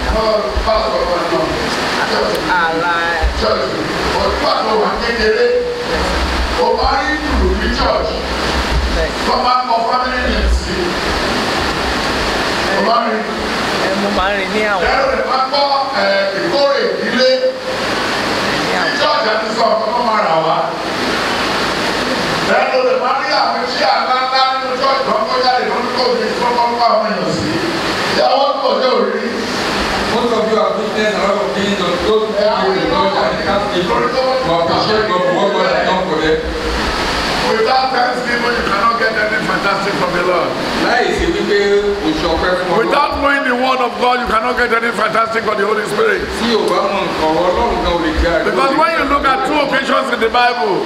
Pásítọ̀ wà náà. Àlà. Church ọdún àtọwà kékeré. Ó máa rí ìlú ní church. Wọ́n máa ń kọ family name sí. Ó máa ń rí. Mo máa ń rìn ní àwọn. Ẹ̀rọ rẹ̀ máa gbọ́ ìkórè ìdílé. Church àti sọ ọ̀kan tó máa rà wá. Ẹ̀rọ rẹ̀ máa rí àwọn iṣẹ́ àgbáńlá nínú church tó ń kọjá lè lọ́dún tó fi sọ́kọ́ ń pa àwọn èèyàn sí. Ìyàwó tó ọjọ́ òrí. Most of you have witnessed a lot of things on those who are in the church and they can't speak. But appreciate God for what God has done for them. Without thanksgiving, you cannot get anything fantastic from the Lord. Láìsí wípé oṣù ọpẹ́ fún Ọlọ́run. Without knowing the word of God, you cannot get anything fantastic from the Holy Spirit. Tí o bá mọ nǹkan Ọlọ́run kan ò lè jẹ́ àdúrà. Because when you look at two occasions in the Bible,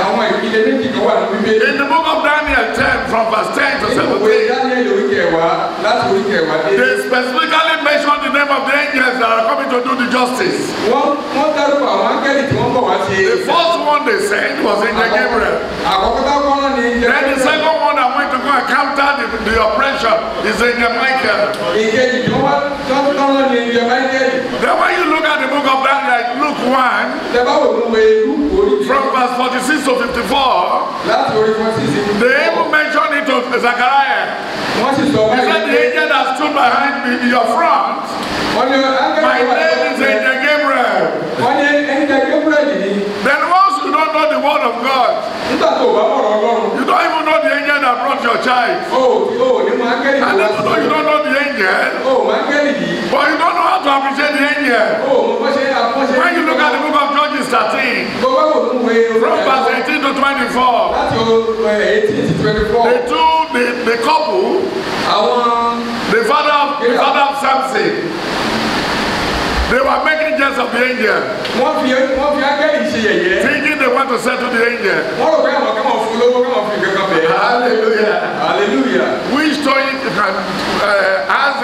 àwọn ìpìlẹ̀ méjì kan wà ní Bíbélì. in the book of Daniel 10 from verse 10 to Nínú 17, ìwé Daniel orí kẹwàá láti orí kẹwàá dé. they specifically mention the name of the angels that are coming to do the justice. Wọ́n dárúkọ àwọn áńgẹ́lì tí wọ́n bọ̀ wá sí. The first one they sent was Angel Gabriel. Àkọ́kọ́ táwọn náà ní. Then the second one that went to go and counter the oppression is Angel Michael. Ìkejì tí wọ́n náà ní Angel Michael. Then when you look at the book of Daniel, Luke 1, Tẹ́bá wò ló wé Lúùkù orí. from verse 46 to 54, Láti orí 46. they even mention it to Zechariah. Wọ́n sì sọ He said, the báyìí. angel that stood behind me in your front, Wọ́n ní my name is Angel Gabriel. wọ́n ní Angel Gabriel ní. Then once you don't know the word of God, Nígbà tó o bá bọ̀rọ̀ Ọlọ́run. you don't even know the angel that brought your child. Ní mo áńgẹ́lì And tó wá even though you don't know the angel, áńgẹ́lì yìí. but you don't know how to appreciate the angel. When you look at the book of Judges 13, from verse 18 to 24, láti 18 to 24. the couple, Àwọn the father of Samson, they were making jest of the angel, wọ́n fi áńgẹ́lì ṣe yẹ̀yẹ́. thinking they want to settle the angel. Wọ́n rò pé àwọn kan máa fún lówó káwọn fi kankan bẹ̀ẹ́. Hallelujah. Hallelujah. Which story you can ask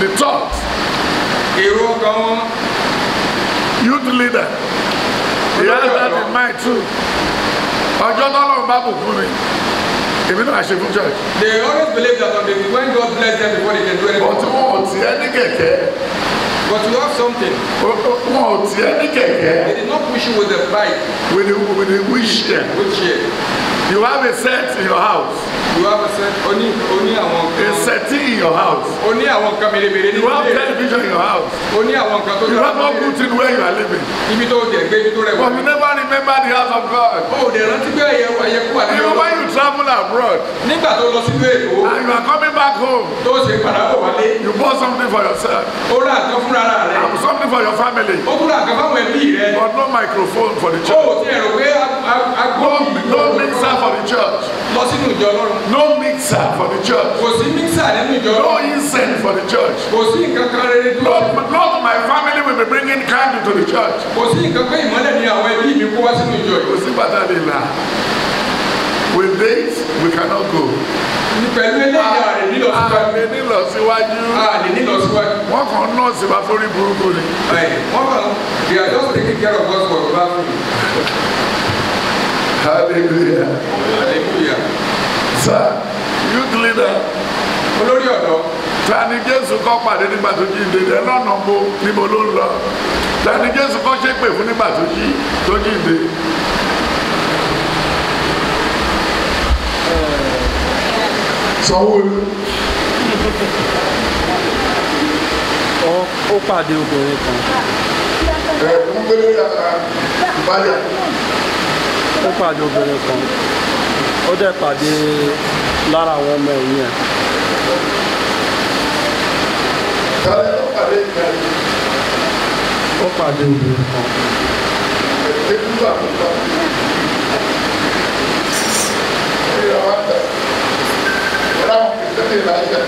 the thought, Èrò ọkàn wọn. youth leader. He has that in mind too. Ọjọ́ tọ́lọ́run bá bùkún ni, èmi náà ṣe fún church. They always believe that when God bless them before they can do anything. But wọn ò tiẹ̀ ní kẹ̀kẹ́. But you have something. Wọn ò tiẹ̀ ní kẹ̀kẹ́. They did not push you with the bike. With the wheelchair. Wheelchair. You have a set in your house. You have a set. Oní àwọn A kan. setting in your house. Oní àwọn kan mèremère ní You have ilé. television in your house. Oní àwọn kan tó You have no good thing where you are living. Ibi tó jẹ gbé ibi tó rẹwà. But you never remember the house of God. O dẹ̀ rántí pé ẹ̀yẹ̀kú wà You know when you travel abroad nígbà tó lọ sílùú Èkó and you are coming back home, tó ṣe padà bọ̀ wálé. you bought something for yourself, Ó rà nǹkan fúnra rẹ̀. and something for your family, Ó tún rà nǹkan fáwọn ẹbí rẹ̀. but no microphone for the Ó church. ti ẹ̀rọ pé No mixer for the church. lọ sínú ìjọ Ọlọ́run. No mixer for the church. Kò sí mixer nínú ìjọ No Ọlọ́run. incense for the church. Kò sí nǹkan kan rere tó. Not my family will be bringing candle to the church. Kò sí nǹkan kan ìmọ́lẹ̀ ní àwọn ẹbí mi kó wá sínú ìjọ yìí. Kò sí pàtàkì là. With this, we cannot go. Pẹ̀lú eléyìí àlè nílọ síwájú. Àlè nílọ síwájú. Àlè nílọ síwájú. Wọ́n kàn nọ́ọ̀sì wá fórí burúkú ni. Wọ́n kàn they are just taking care of us for the bathroom. Hallelujah. Hallelujah. Sir, youth leader. Olórí ọ̀dọ́. Ta ni Jésù kọ́ pàdé nígbà tó jíǹde ẹ lọ́nà mo níbo ló ń lọ? Ta ni Jésù kọ́ ṣépè fún nígbà tó jíǹde? Sanwó-Olú. Ó pàdé obìnrin kan. Ń gbé lórí ìbálẹ̀. Ó pàdé obìnrin kan. Ó dẹ̀ pàdé lára àwọn ọmọ ẹ̀yìn ẹ̀. Tálẹ̀ ló pàdé ìbálẹ̀. Ó pàdé obìnrin kan. Èkúgbà púpọ̀. Ìyá wa tẹ̀. Ìyá wọn kì í sẹ́ni ìlàjẹ̀.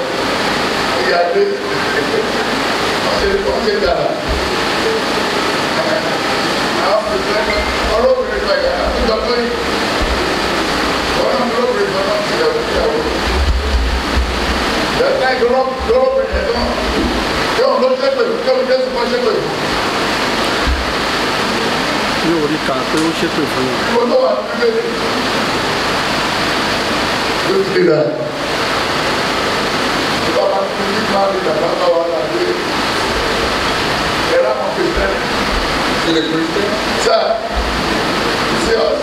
Yóò rí ká pé ó ṣépè fún wọn. Sir, see us.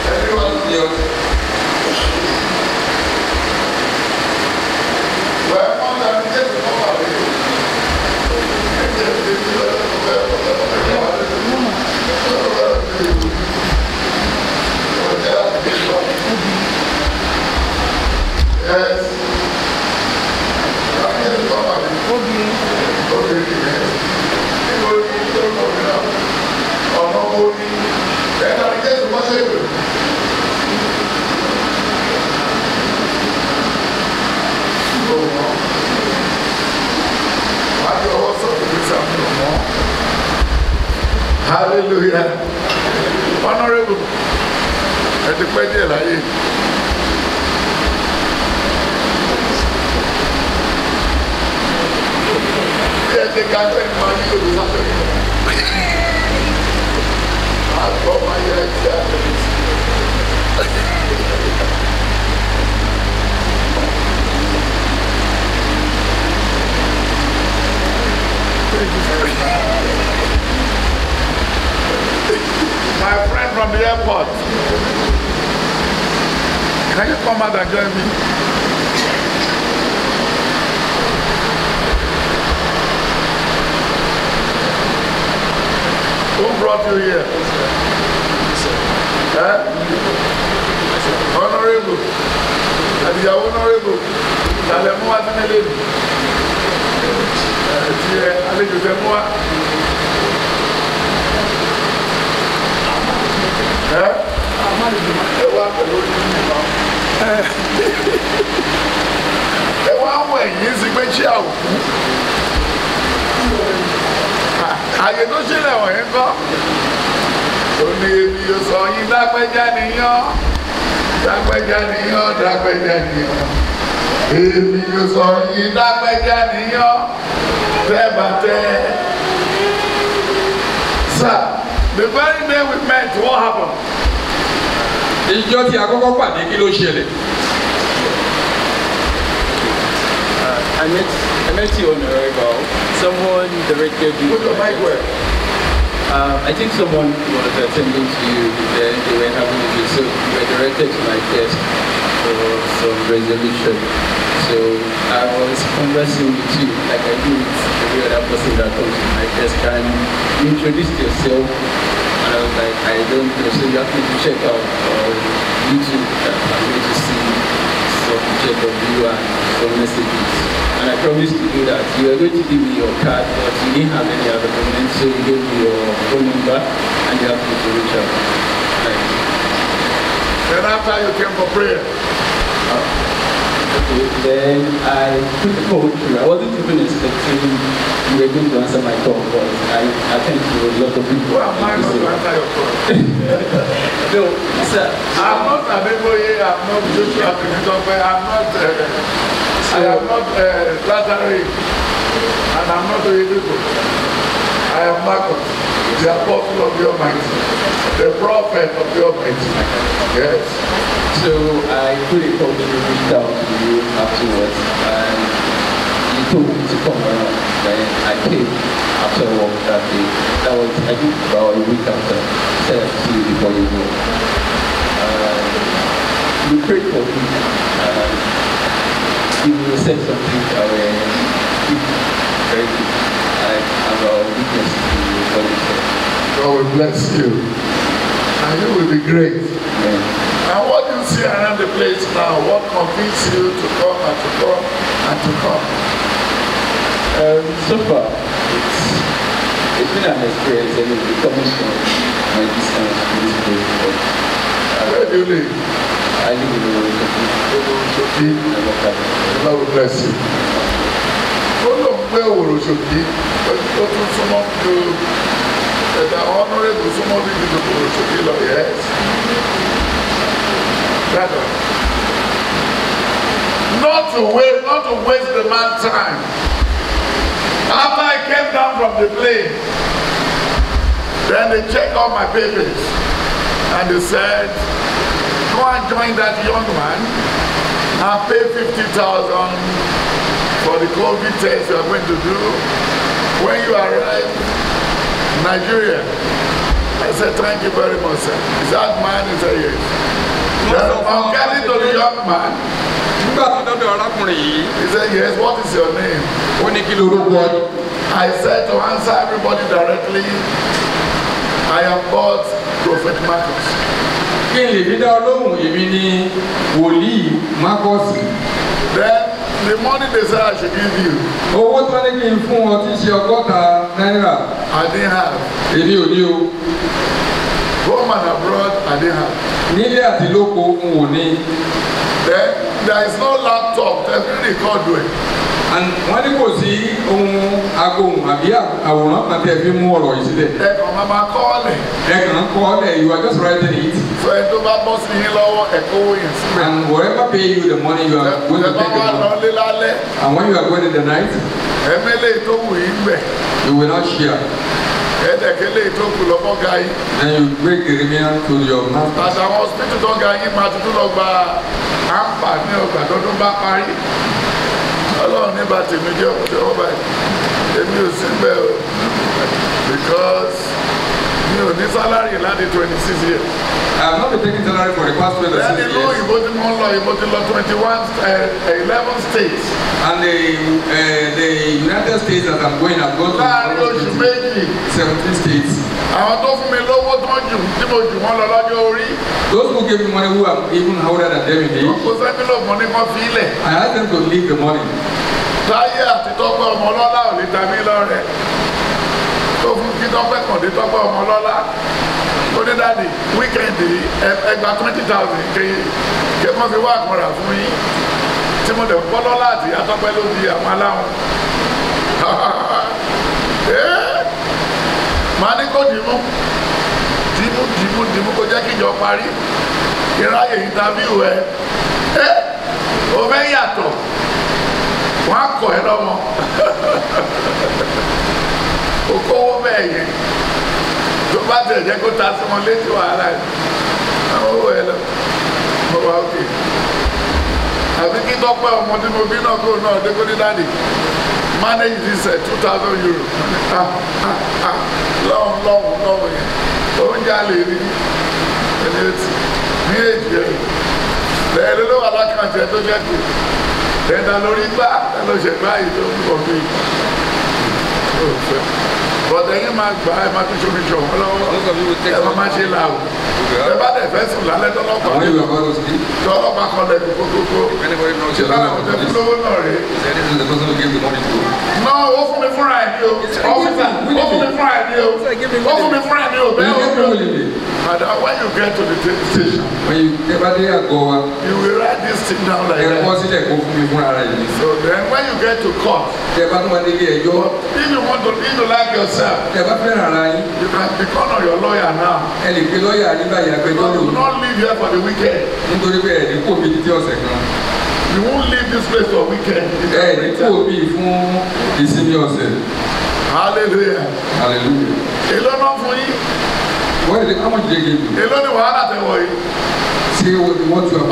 Everyone. See us. Well, on the just come out. Yes. Hallelujah. Honorable. Ẹ ti pẹ́ díẹ̀ láyé. Ẹ ti ká pẹ́ ní máa ní olùsọ́sọ́ yìí. Àgbọ̀ máa yẹ ẹ̀jẹ̀ àtẹ̀lẹ́sì. My friend from the airport. Can you come out and join me? Who brought you here? Huh? Honorable. And you are honorable. Salemua Tinelin. Alejò Semua. Ẹ wá wọ ẹ̀yìn sí pé ṣé àwòkú àyè tó ṣẹlẹ̀ wọ̀nyí kọ́ ó ní ebi yóò sọ yín dápẹ́já nìyàn dápẹ́já nìyàn dápẹ́já nìyàn ebi yóò sọ yín dápẹ́já nìyàn tẹ́bàtẹ́. Sir, the very day we met, what happened? Ìjọ tí a kọ́kọ́ pàdé kí ló ṣẹlẹ̀? I met you on arrival. Someone directed you. Put your mic where? I think someone was attending to you, then they were having a so you were directed to my desk for some resolution. So I was conversing with you like I do with every other person that comes to my desk, and you introduced yourself, and I was like, I don't know, so you have to check out YouTube. I'm going to see some pictures of you and some messages. And I promised to do that. You were going to give me your card, but you didn't have any other documents, so you gave me your phone number, and you asked me to reach out. Then after you came for prayer. Okay, then I put the call through. I wasn't even expecting you were going to answer my call, but I attended to a lot of people. Well, I'm not going to answer your call. No, sir. I'm not Adeboye, I'm not Joshua Kinitope, I am not Lazarus, and I'm not Oyedepo. I am Marcus, the apostle of the Almighty, the prophet of the Almighty. Yes. So I put a call to reach out to you afterwards, and you told me to come around. Then I came after work that day. That was, I think, about a week after. I said I'd see you before you go. You prayed for me. You said something that were very good. About weakness to what you said. God will bless you. And you will be great. Yeah. And what you see around the place now, what convinces you to come and to come and to come? So far, it's been an experience anyway, coming from my distance to this place. Where do you live? I live in the The Lord will bless you. Where will you be? Go to someone to the honorable somebody to kill of yes. Not to waste the man's time. After I came down from the plane, then they checked all my papers and they said, go and join that young man and pay 50,000 for the COVID test you are going to do when you arrive in Nigeria. I said, thank you very much, sir. Is that man? He said, yes. Then I'm getting to the young man. He said, yes, what is your name? I said, to answer everybody directly, I am called Prophet Marcus. Then the money they said I should give you, I didn't have. Home and abroad, I didn't have. Then there is no laptop, there's no record doing. And when you go see you are just writing it. So and whoever pay you the money, you are going to take it. And when you are going in the night, you will not share. Then you break the remainder to your master. As I was speaking to because this salary is 26 years. I have not been taking salary for the past 26 years. You go to 11 states. And the United States that I'm going, I've gone to 17 states. Those who give me money who are even older than them in age, I ask them to leave the money. Weekend, about 20,000. Get my work for me. Timothy, follow that. I talk about the Malam. Manico Dimu, go Jackie your party. Here I interview. Over Yato. One coelho. Oko over. To bá tẹ̀ jẹ́ kó ta sí wọn létí wàhálà yìí àwọn owó ẹ lọ mo wà ókè àbí kí tọ́pẹ́ ọmọ tí mo bí náà kó náà dé kó ní dáàdì manage this €2,000 lọ́wọ́ yẹn oúnjẹ àlè rí ẹni etí ní èjì ẹ̀ lẹ́yìn ló wà lákàntì ẹ̀ tó jẹ́ kù ẹ̀dá lórí gbá ẹ̀ ló ṣe gbá yìí tó ń bọ̀ mí. But then you might buy my picture. Hello, ever much allowed. About the vessel, I let all of you about to speak. All back on the Coco. Anybody knows the person who gave the money to? No, offer me for idea. Offer me for idea. Offer me for idea. When you get to the station, when you ever there go, you will write this thing down like that. So then when you get to court, if you want to like yourself, you can become your lawyer now. You will not live here for the weekend. You won't leave this place for weekend. Hallelujah. Hallelujah. What did how much they give you? See what you have.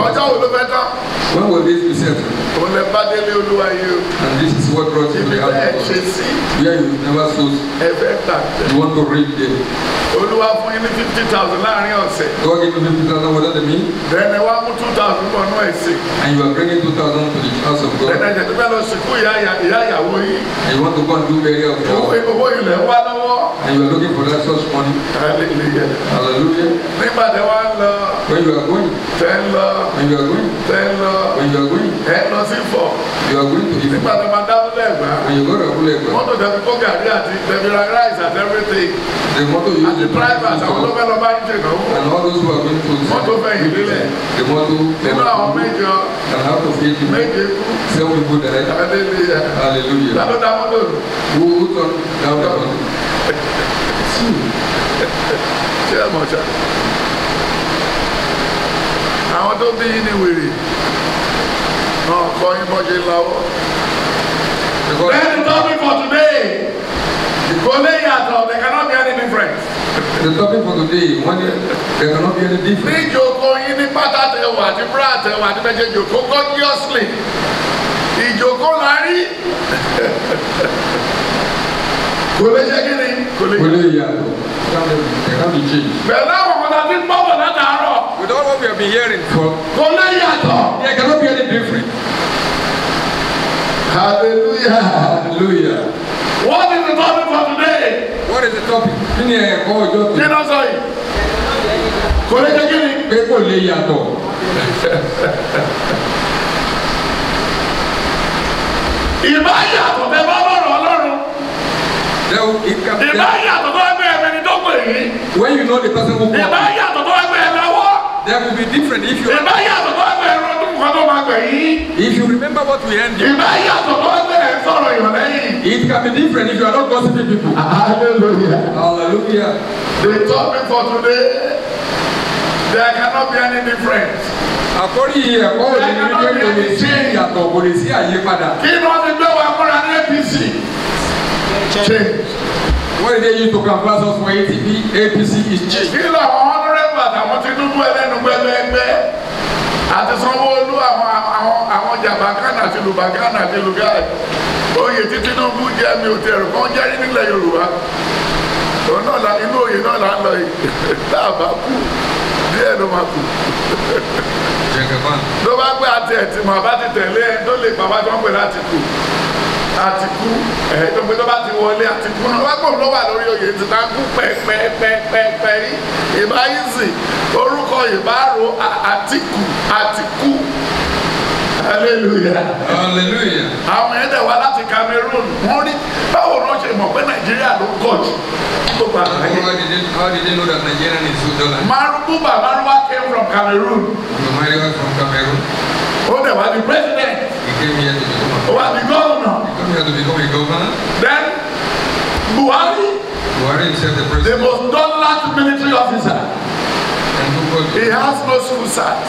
When will this be settled? And this is what brought you to the house. Where you never saw. You want to read them. God gave you 50,000 without me. Then they want 2,000 and you are bringing 2,000 to the house of God. And you want to go and do burial of God. And you are looking for that such money. Hallelujah. Hallelujah. When you are going. When you are going. When you are going. You are going to give. When you go to the motto you use the drivers and all those who are going to the motto And out of 8 people, 7 people died. Hallelujah. Who turned down the bottle? Àwọn tó bí ní wèrè náà kọ́ yín bọ́ ṣe lọ́wọ́. Then the topic for today, there cannot be any difference. The topic for today, there cannot be any difference. Ní ìjókòó yín ní pátá tẹ̀wà àti búrá tẹ̀wà àti méje ìjókòó gorgeously. Ìjókòó la rí. Kò lè ṣe kí ni? Kò lè yàtọ̀. There can't be change. Bẹ̀rẹ̀ àwọn ọmọdé ti ń bọ́bọ̀ látàárọ̀. With all what we have been hearing from, Kò lè yàtọ̀. there cannot be any difference. Hallelujah. Hallelujah. What is the topic for today? What is the topic? Kí ni ẹ̀kọ́ ọjọ́ tó? Kí ló sọ yìí? Kò lè ṣe kí ni? Pé kò lè yàtọ̀. Ìbá yàtọ̀ tẹ bá bọ̀rọ̀ Ọlọ́run. Ìbá yàtọ̀ tó ẹgbẹ́ ẹ̀mẹ́ni tó pè yín. When you know the person who Ìbá comes, yàtọ̀ tó ẹgbẹ́ ẹ̀ lọ́wọ́. there will be different if you Ìbá yàtọ̀ tó ẹgbẹ́ ẹ̀rọ tó kọ́ tó máa gbẹ̀ yín. if you remember what we end. Ìbá yàtọ̀ tó ẹgbẹ́ ẹ̀ sọ̀rọ̀ ìrọ̀lẹ́yìn. It can be different if you are not gossiping people. Hallelujah. Hallelujah. The topic for today, there cannot be any difference. Àkórí ẹ̀kọ́ òní ní pé kò lè sí ìyàtọ̀, kò lè sí àyípadà. Kí ni wọ́n ti gbé wa múra ní APC? Change. What did they use to canvass us for ATP? APC is change. Kí ló àwọn honourable àtàwọn Tinubu ẹlẹ́nu gbẹgbẹgbẹ àti Sanwó-Olú àwọn jàbákánà àti lùbákánà àti lùgáì oyè tí Tinubu jẹ́ mi ò tẹ̀rù kán jẹ́ nílẹ̀ Yorùbá òun náà la inú oyè náà là ń lọ yìí tá a bá kú díẹ̀ ló máa kú. Ló bá gbé àti ẹ̀tì mọ̀ bá ti tẹ̀lé ẹ̀ tó lè bàbá tó ń pè láti kú àtìkú tó gbé tó bá ti wọlé àtìkú náà wọ́n gbọ́n ló wà lórí oyè tí ta kú pẹ́ẹ́pẹ́ẹ́pẹ́ẹ́pẹ́ yìí ìbá yìí sì orúkọ ìbáro àtìkú hallelujah. Hallelujah. Àwọn ẹ̀dẹ̀ wá láti Cameroon wọ́n rí báwo ló ṣe mọ̀ pé Nàìjíríà ló gọ̀ jù gbogbo àgbáyé. How did they know that Nigeria is so dollar? Maruwa came from Cameroon. Maruwa from Cameroon. Ó dẹ̀ wá di president. He came here to become a Ó wá di governor. He came here to become a governor. Then Buhari, himself the president. the most dullest military officer. He has no school cert.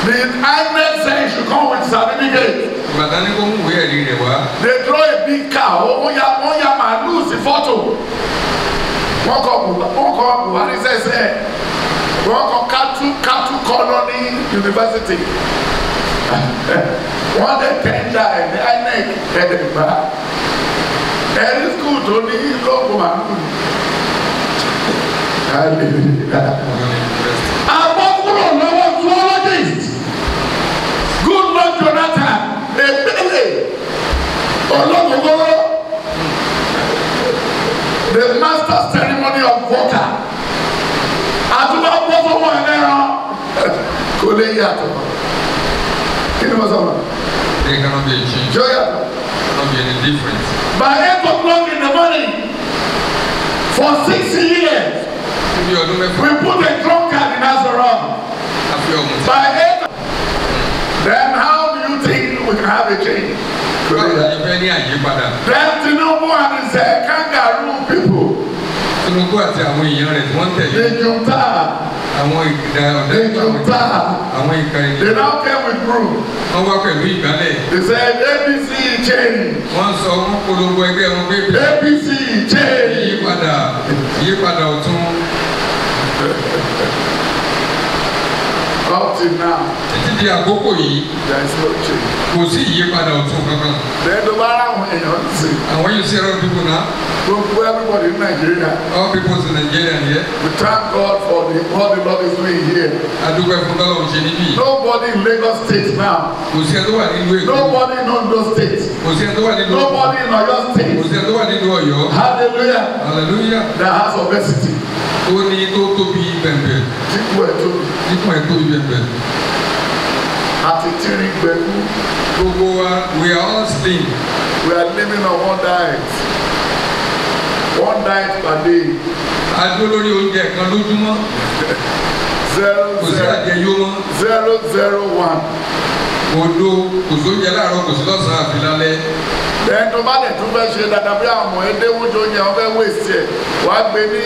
The INEC said he should come with certificate. They draw a big car. Wọ́n ya màálù sí fọ́tò. Wọ́n kọ Buhari sẹ́sẹ́. Wọ́n kọ Katu Colony University. Wọ́n dẹ̀ tẹ́ndà ẹ̀ ní INEC ẹ̀dẹ̀gbà. Ẹ̀rí skul tó ní lóògùn màálù. Àbọ̀kúrò lọ́wọ́ zoologist. Goodluck Jonathan Ebele Ologogoro, the master ceremony of water. Àtúbọ̀ bọ́ fọwọ́ ẹ̀ lẹ́ràn kò lè yàtọ̀. Kí ni mo sọ ma? There cannot be a change. Jọ yàtọ̀. There cannot be any difference. By 8 o'clock in the morning for 6 years we put a drunkard in Nazareth. By 8. Then how do you think we can have a change? Then Tinubu and his kangaroo people. Tinubu àti àwọn èèyàn rẹ̀ wọ́n tẹ̀lé. The junta. Àwọn junta. Àwọn ìka ènìyàn. They now came with broom. Wọ́n wá pẹ̀lú ìgbálẹ̀. They said APC change. Wọ́n sọ wọ́n polongo ẹgbẹ́ wọn pé. APC change. Ìyípadà ọ̀tún. Up till now. Títí di àkókò yìí. There is no change. Kò sí ìyípadà ọ̀tún kankan. Then the bar àwọn èèyàn ń sè. And when you see other people now. Gbogbo everybody in Nigeria. All people in Nigeria here. We thank God for what the Lord is doing here. Adúgbò ẹ̀fọ́ bá lọ́wọ́ ṣe níbí. Nobody in Lagos State now. Kò sí ẹni tó wà nínú Èkó. Nobody in Ondo State. Kò sí ẹni tó wà nínú. Nobody in Oyo State. Kò sí ẹni tó wà nínú Ọ̀yọ́. Hallelujah. Hallelujah. That has obesity. Ó ní tó tóbi bẹ̀m̀bẹ̀. Dípò ẹ̀ tóbi. Dípò ẹ̀ tóbi bẹ̀m̀bẹ̀. Àti tírí gbẹ̀kú. Gbogbo wa, we are all slim. We are living on one diet. One diet per day. A dúró lórí oúnjẹ kan lójúmọ́. 001. Odo kò sóúnjẹ láàárọ̀ kò sí lọ́sàn-án àfi lálẹ́. Then tó bá dẹ̀ tún fẹ́ ṣe dáadáa bí àwọn ọmọ ẹ̀dẹ́wọ́n tó yẹ wọ́n fẹ́ wéṣẹ̀ ẹ̀ wá gbé ní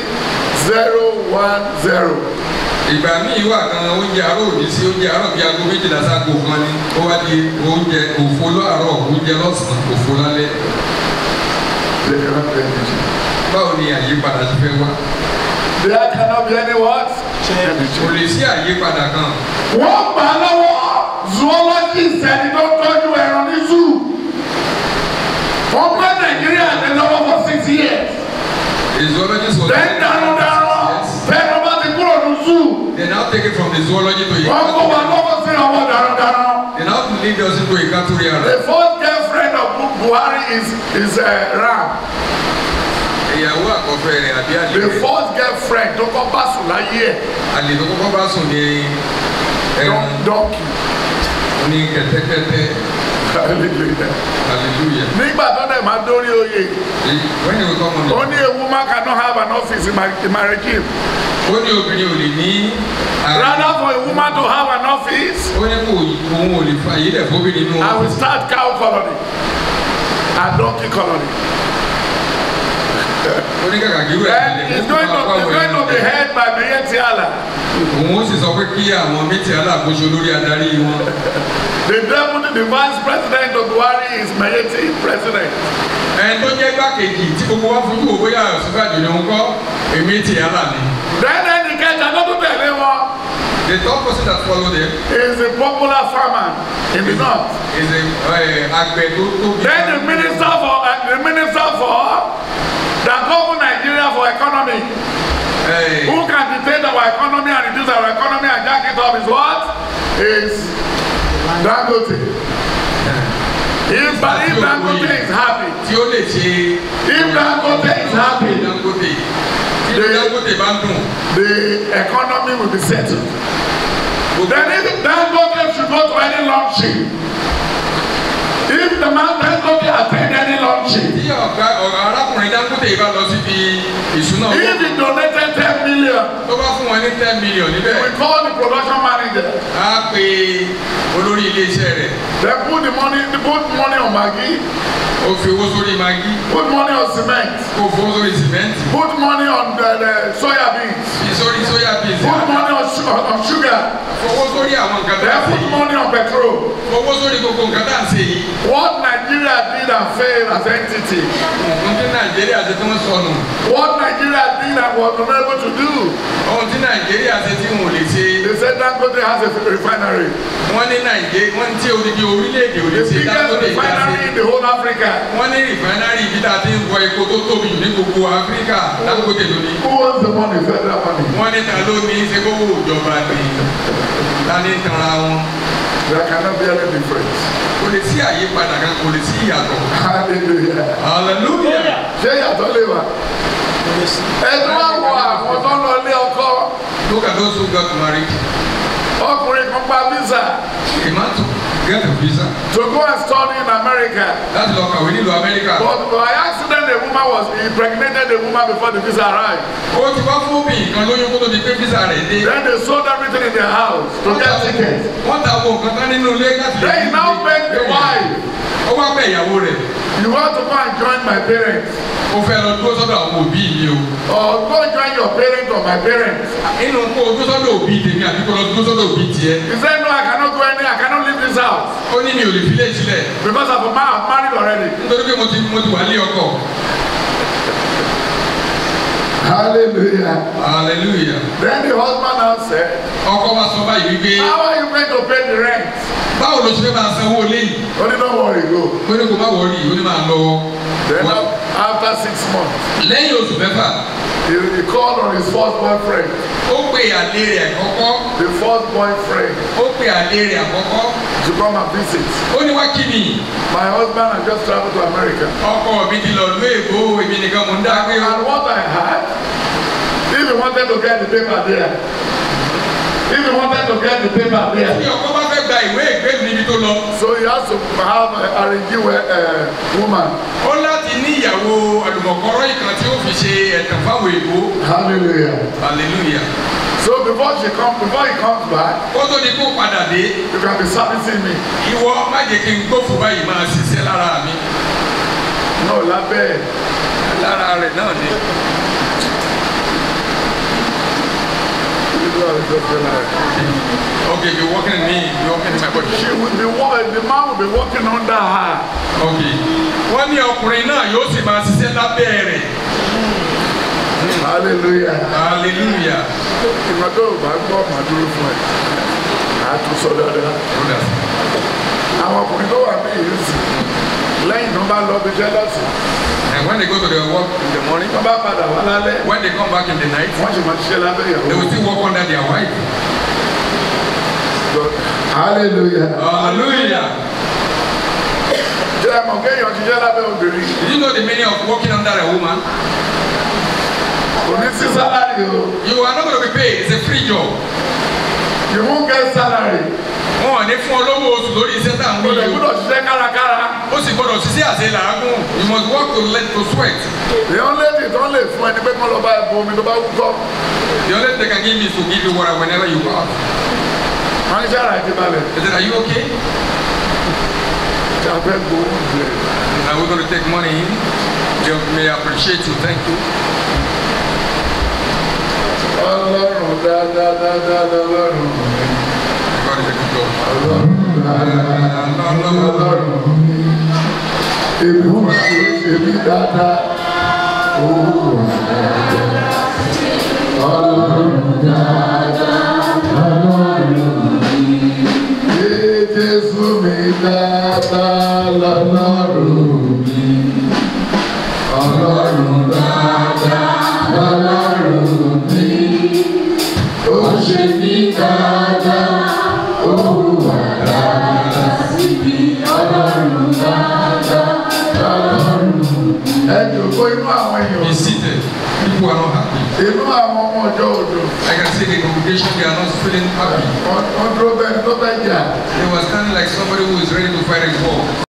010. Ìgbà míì wà kan oúnjẹ àárọ̀ òní sí oúnjẹ àárọ̀ bí aago 12 ságo kan ni ó wá di oúnjẹ òfo láàárọ̀ oúnjẹ lọ́sàn-án òfo lálẹ́. Báwo ni àyípadà ti fẹ́ wá? There cannot be any what? Kò lè sí àyípadà kan. Wọ́n gbà lọ́wọ́ zoologist ẹni tó tọ́jú ẹran ní zoo. Wọ́n gbé Nàìjíríà ní lọ́wọ́ for 6 years. The zoologist was. Then darandaran fẹ́ẹ́ bá ti kúrò ní zoo. They now take it from the zoology to a. Wọ́n kó wa lọ́wọ́ sí ọwọ́ darandaran. They now lead us into a cattle area. The first girlfriend of Buhari is Ram. Ìyàwó àkọ́fẹ́ rẹ̀ àbí àlè. The first girlfriend tó kọ́ bá sùn láyé ẹ̀. Àlè tó kọ́kọ́ bá sùn ní ẹran. Donkey. Ní kẹ̀tẹ́kẹ̀tẹ́. Hallelujah. Nígbà tó dẹ̀ máa dórí oyè. When you come on. Only a woman cannot have an office in my regime. Ó ní obìnrin ò lè ní. Rather for a woman to have an office. Ó ní kò òun ò lè fa èyí lẹ̀ fóbìnrin nínú. I will start cow colony and donkey colony. Ó ní kàkà kí wúrẹ̀ And it's going to be head by Miyetti Allah. Òun ó sì sọ pé kí àwọn Miyetti Allah kó ṣe olórí adarí wọn. The deputy, the vice president of Buhari is Miyetti president. Ẹni tó jẹ́ gbàkejì tí gbogbo wa fojú wo bóyá Ọ̀ṣínbàjò ni òun kọ́ Miyetti Allah ni. Then ẹnì kẹta tó tún tẹ̀lé wọn. The third person that follow them is a popular farmer in the north. Is a àgbẹ̀ tó tóbi. Then the minister for that govern Nigeria for economy. Who can dictate our economy and reduce our economy and jack it up is what? Is Dangote. If Dangote is happy. Tí ó lè ṣe. If Dangote is happy. Dangote. Tí Dangote bá ń dùn. The economy will be settled. Then if Dangote should go to any launching. If the man Dangote attend any launching. Tí ọ̀gá arákùnrin Dangote bá lọ síbi ìṣúná owó. If he donated 10 million. Tó bá fún wọn ní 10 million níbẹ̀. We call the production manager. Á pe olórí ilé iṣẹ́ rẹ̀. They put money on Maggi. Ó fi owó sórí Maggi. Put money on cement. Ó fowó sórí cement. Put money on the soya beans. Sórí soya beans. Put money on sugar. Fowó sórí àwọn nǹkan tá a ṣe yìí. Put money on petrol. Fowó sórí gbogbo nǹkan tá a ṣe yìí. What Nigeria did and failed as entity. Ohun tí Nàìjíríà ṣe tí wọ́n sọnù. What Nigeria did and was unable to do. Ohun tí Nàìjíríà ṣe tí wọn ò lè ṣe. They said Dangote has a refinery. Wọ́n ní Nàìjíríà wọ́n tí odidi orílẹ̀-èdè ò lè ṣe Dangote ìdá sí. The biggest refinery in the whole Africa. Wọ́n ní refinery ibi tá a ti ń wọ epo tó tóbi jù ní gbogbo Áfíríkà Dangote ló ní. Who owns the money? Federal money. Wọ́n ní ta ló ní ṣe gbogbo ìjọba ni ta ní tanra wọn. There cannot be any difference. Kò lè sí àyípadà kan, kò lè sí ìyàtọ̀. Hallelujah. Hallelujah. Ṣé ìyàtọ̀ lè wà? Ẹ̀dùn àwọ̀ àwọn tó ń lọ ilé ọkọ. Look at those who got married. Ọkùnrin kan gba visa. A man to get a visa. To go and study in America. Láti lọ kàwé nílùú Amẹ́ríkà. But by accident the woman was impregnated the woman before the visa arrived. Ó ti wá fún obìnrin kan lóyún kó tó di pé visa rẹ̀ dé. Then they sold everything in their house to get tickets. Wọ́n ta owó nǹkan tán nínú ilé láti lè. They now beg the wife. Ó wá bẹ̀ ìyàwó rẹ̀. You want to go and join my parents. Ó fẹ́ lọ dúró sọ́dọ̀ àwọn òbí mi o. Or go join your parents or my parents. Inú kó o dúró sọ́dọ̀ òbí tèmi àbí kó lọ dúró sọ́dọ̀ òbí tiẹ̀. He said no, I cannot go anywhere, I cannot leave this house. Ó ní mi ò lè fi lé sílẹ̀. Because I'm married already. Nítorí pé mo ti wà lé ọkọ. Hallelujah. Hallelujah. Then the husband now said. Ọkọ wa sọ báyìí wípé. How are you going to pay the rent? Báwo ló ṣe fẹ́ máa sanwó léyìí? Ó ní don't worry, go. Ó ní kò má wọrí, ó ní máa lọ. Then after 6 months. Lẹ́yìn oṣù mẹ́fà. He called on his first boyfriend. Ó pe àlè rẹ̀ àkọ́kọ́. The first boyfriend. Ó pe àlè rẹ̀ àkọ́kọ́. To come and visit. Ó ní wá kí mi. My husband had just traveled to America. Ọkọ mi ti lọ lú èbó, èmi nìkan mò ń dá pé. And what I had, if he wanted to get the paper there, if he wanted to get the paper there. Tí ọkọ bá fẹ́ gba ìwé ìgbélú níbi tó lọ. So he has to have a woman. Ó láti ní ìyàwó àlùmọ̀kọ́rọ́ ìkan tí ó fi ṣe ẹ̀tàn fáwọn èbó. Hallelujah. Hallelujah. So before he comes back, Ó tó di kó padà dé. you can be servicing me. Ìwọ má jẹ́ kí n gbófò báyìí máa ṣiṣẹ́ lára mi. No, lábẹ́. Lára rẹ̀ náà ni. Okay, you're working in me, you're working in my body. The man will be working under her. Okay. Wọ́n ní ọkùnrin náà yóò sì máa ṣiṣẹ́ lábẹ́ rẹ̀. Hallelujah. Hallelujah. Ìmọ̀tò bá gbọ́ màdúró fún ẹ̀. Àtúnṣọ dáadáa. Àwọn ọkùnrin tó wà ní ìlú sí. Lẹ́yìn tó bá lọ bí jẹ́lọ́sì. And when they go to their work in the morning, tó bá padà wá lálẹ́. When they come back in the night, wọ́n sì máa ṣiṣẹ́ lábẹ́ ìyàwó. They will still work under their wife. Hallelujah. Hallelujah. Ṣé ẹ mọ̀ kéèyàn ṣiṣẹ́ lábẹ́ obìnrin? Did you know the meaning of working under a woman? Kò ní sí sálárì o. You are not going to be paid. It's a free job. You won't get salary. Wọ́n ní fún olówó oṣù lórí iṣẹ́ tá à ń wí. Kò lè gbọ́dọ̀ ṣiṣẹ́ kárakára. Ó sì gbọ́dọ̀ ṣiṣẹ́ àṣẹ làágùn. You must work to sweat. The only thing tó lè fún ẹni pé kọ́ lọ bá ẹ̀bùn omi tó bá wúkọ́. The only thing they can give me is to give you water whenever you go out. Wọ́n ń ṣàrà ìdí balẹ̀. He said, are you okay? Ṣé a fẹ́ gbowó ìlẹ̀? Are we going to take money in? They may appreciate you. Thank you. Ọlọ́run dáadáa lọ́rùn mi. God is a good God. Ọlọ́run dáadáa lọ́rùn mi. Èmi fún èmi dáadáa. Ọlọ́run dáadáa lọ́rùn mi. Jésù mi dáadáa lọ́rùn mi. Ọlọ́run dáadáa lọ́rùn mi. Ó ṣe mí dáadáa, ó hùwà dáadáa síbi. Ọlọ́run dáadáa lọ́rùn mi. Ẹ jòkó inú àwọn èèyàn. Be seated. People are not happy. Inú àwọn ọmọ ọjọ́ òdo. I can see the congregation, they are not feeling happy. Wọ́n dúró bẹ́ẹ̀ tó bẹ́ẹ̀ jà. They were standing like somebody who is ready to fight a war.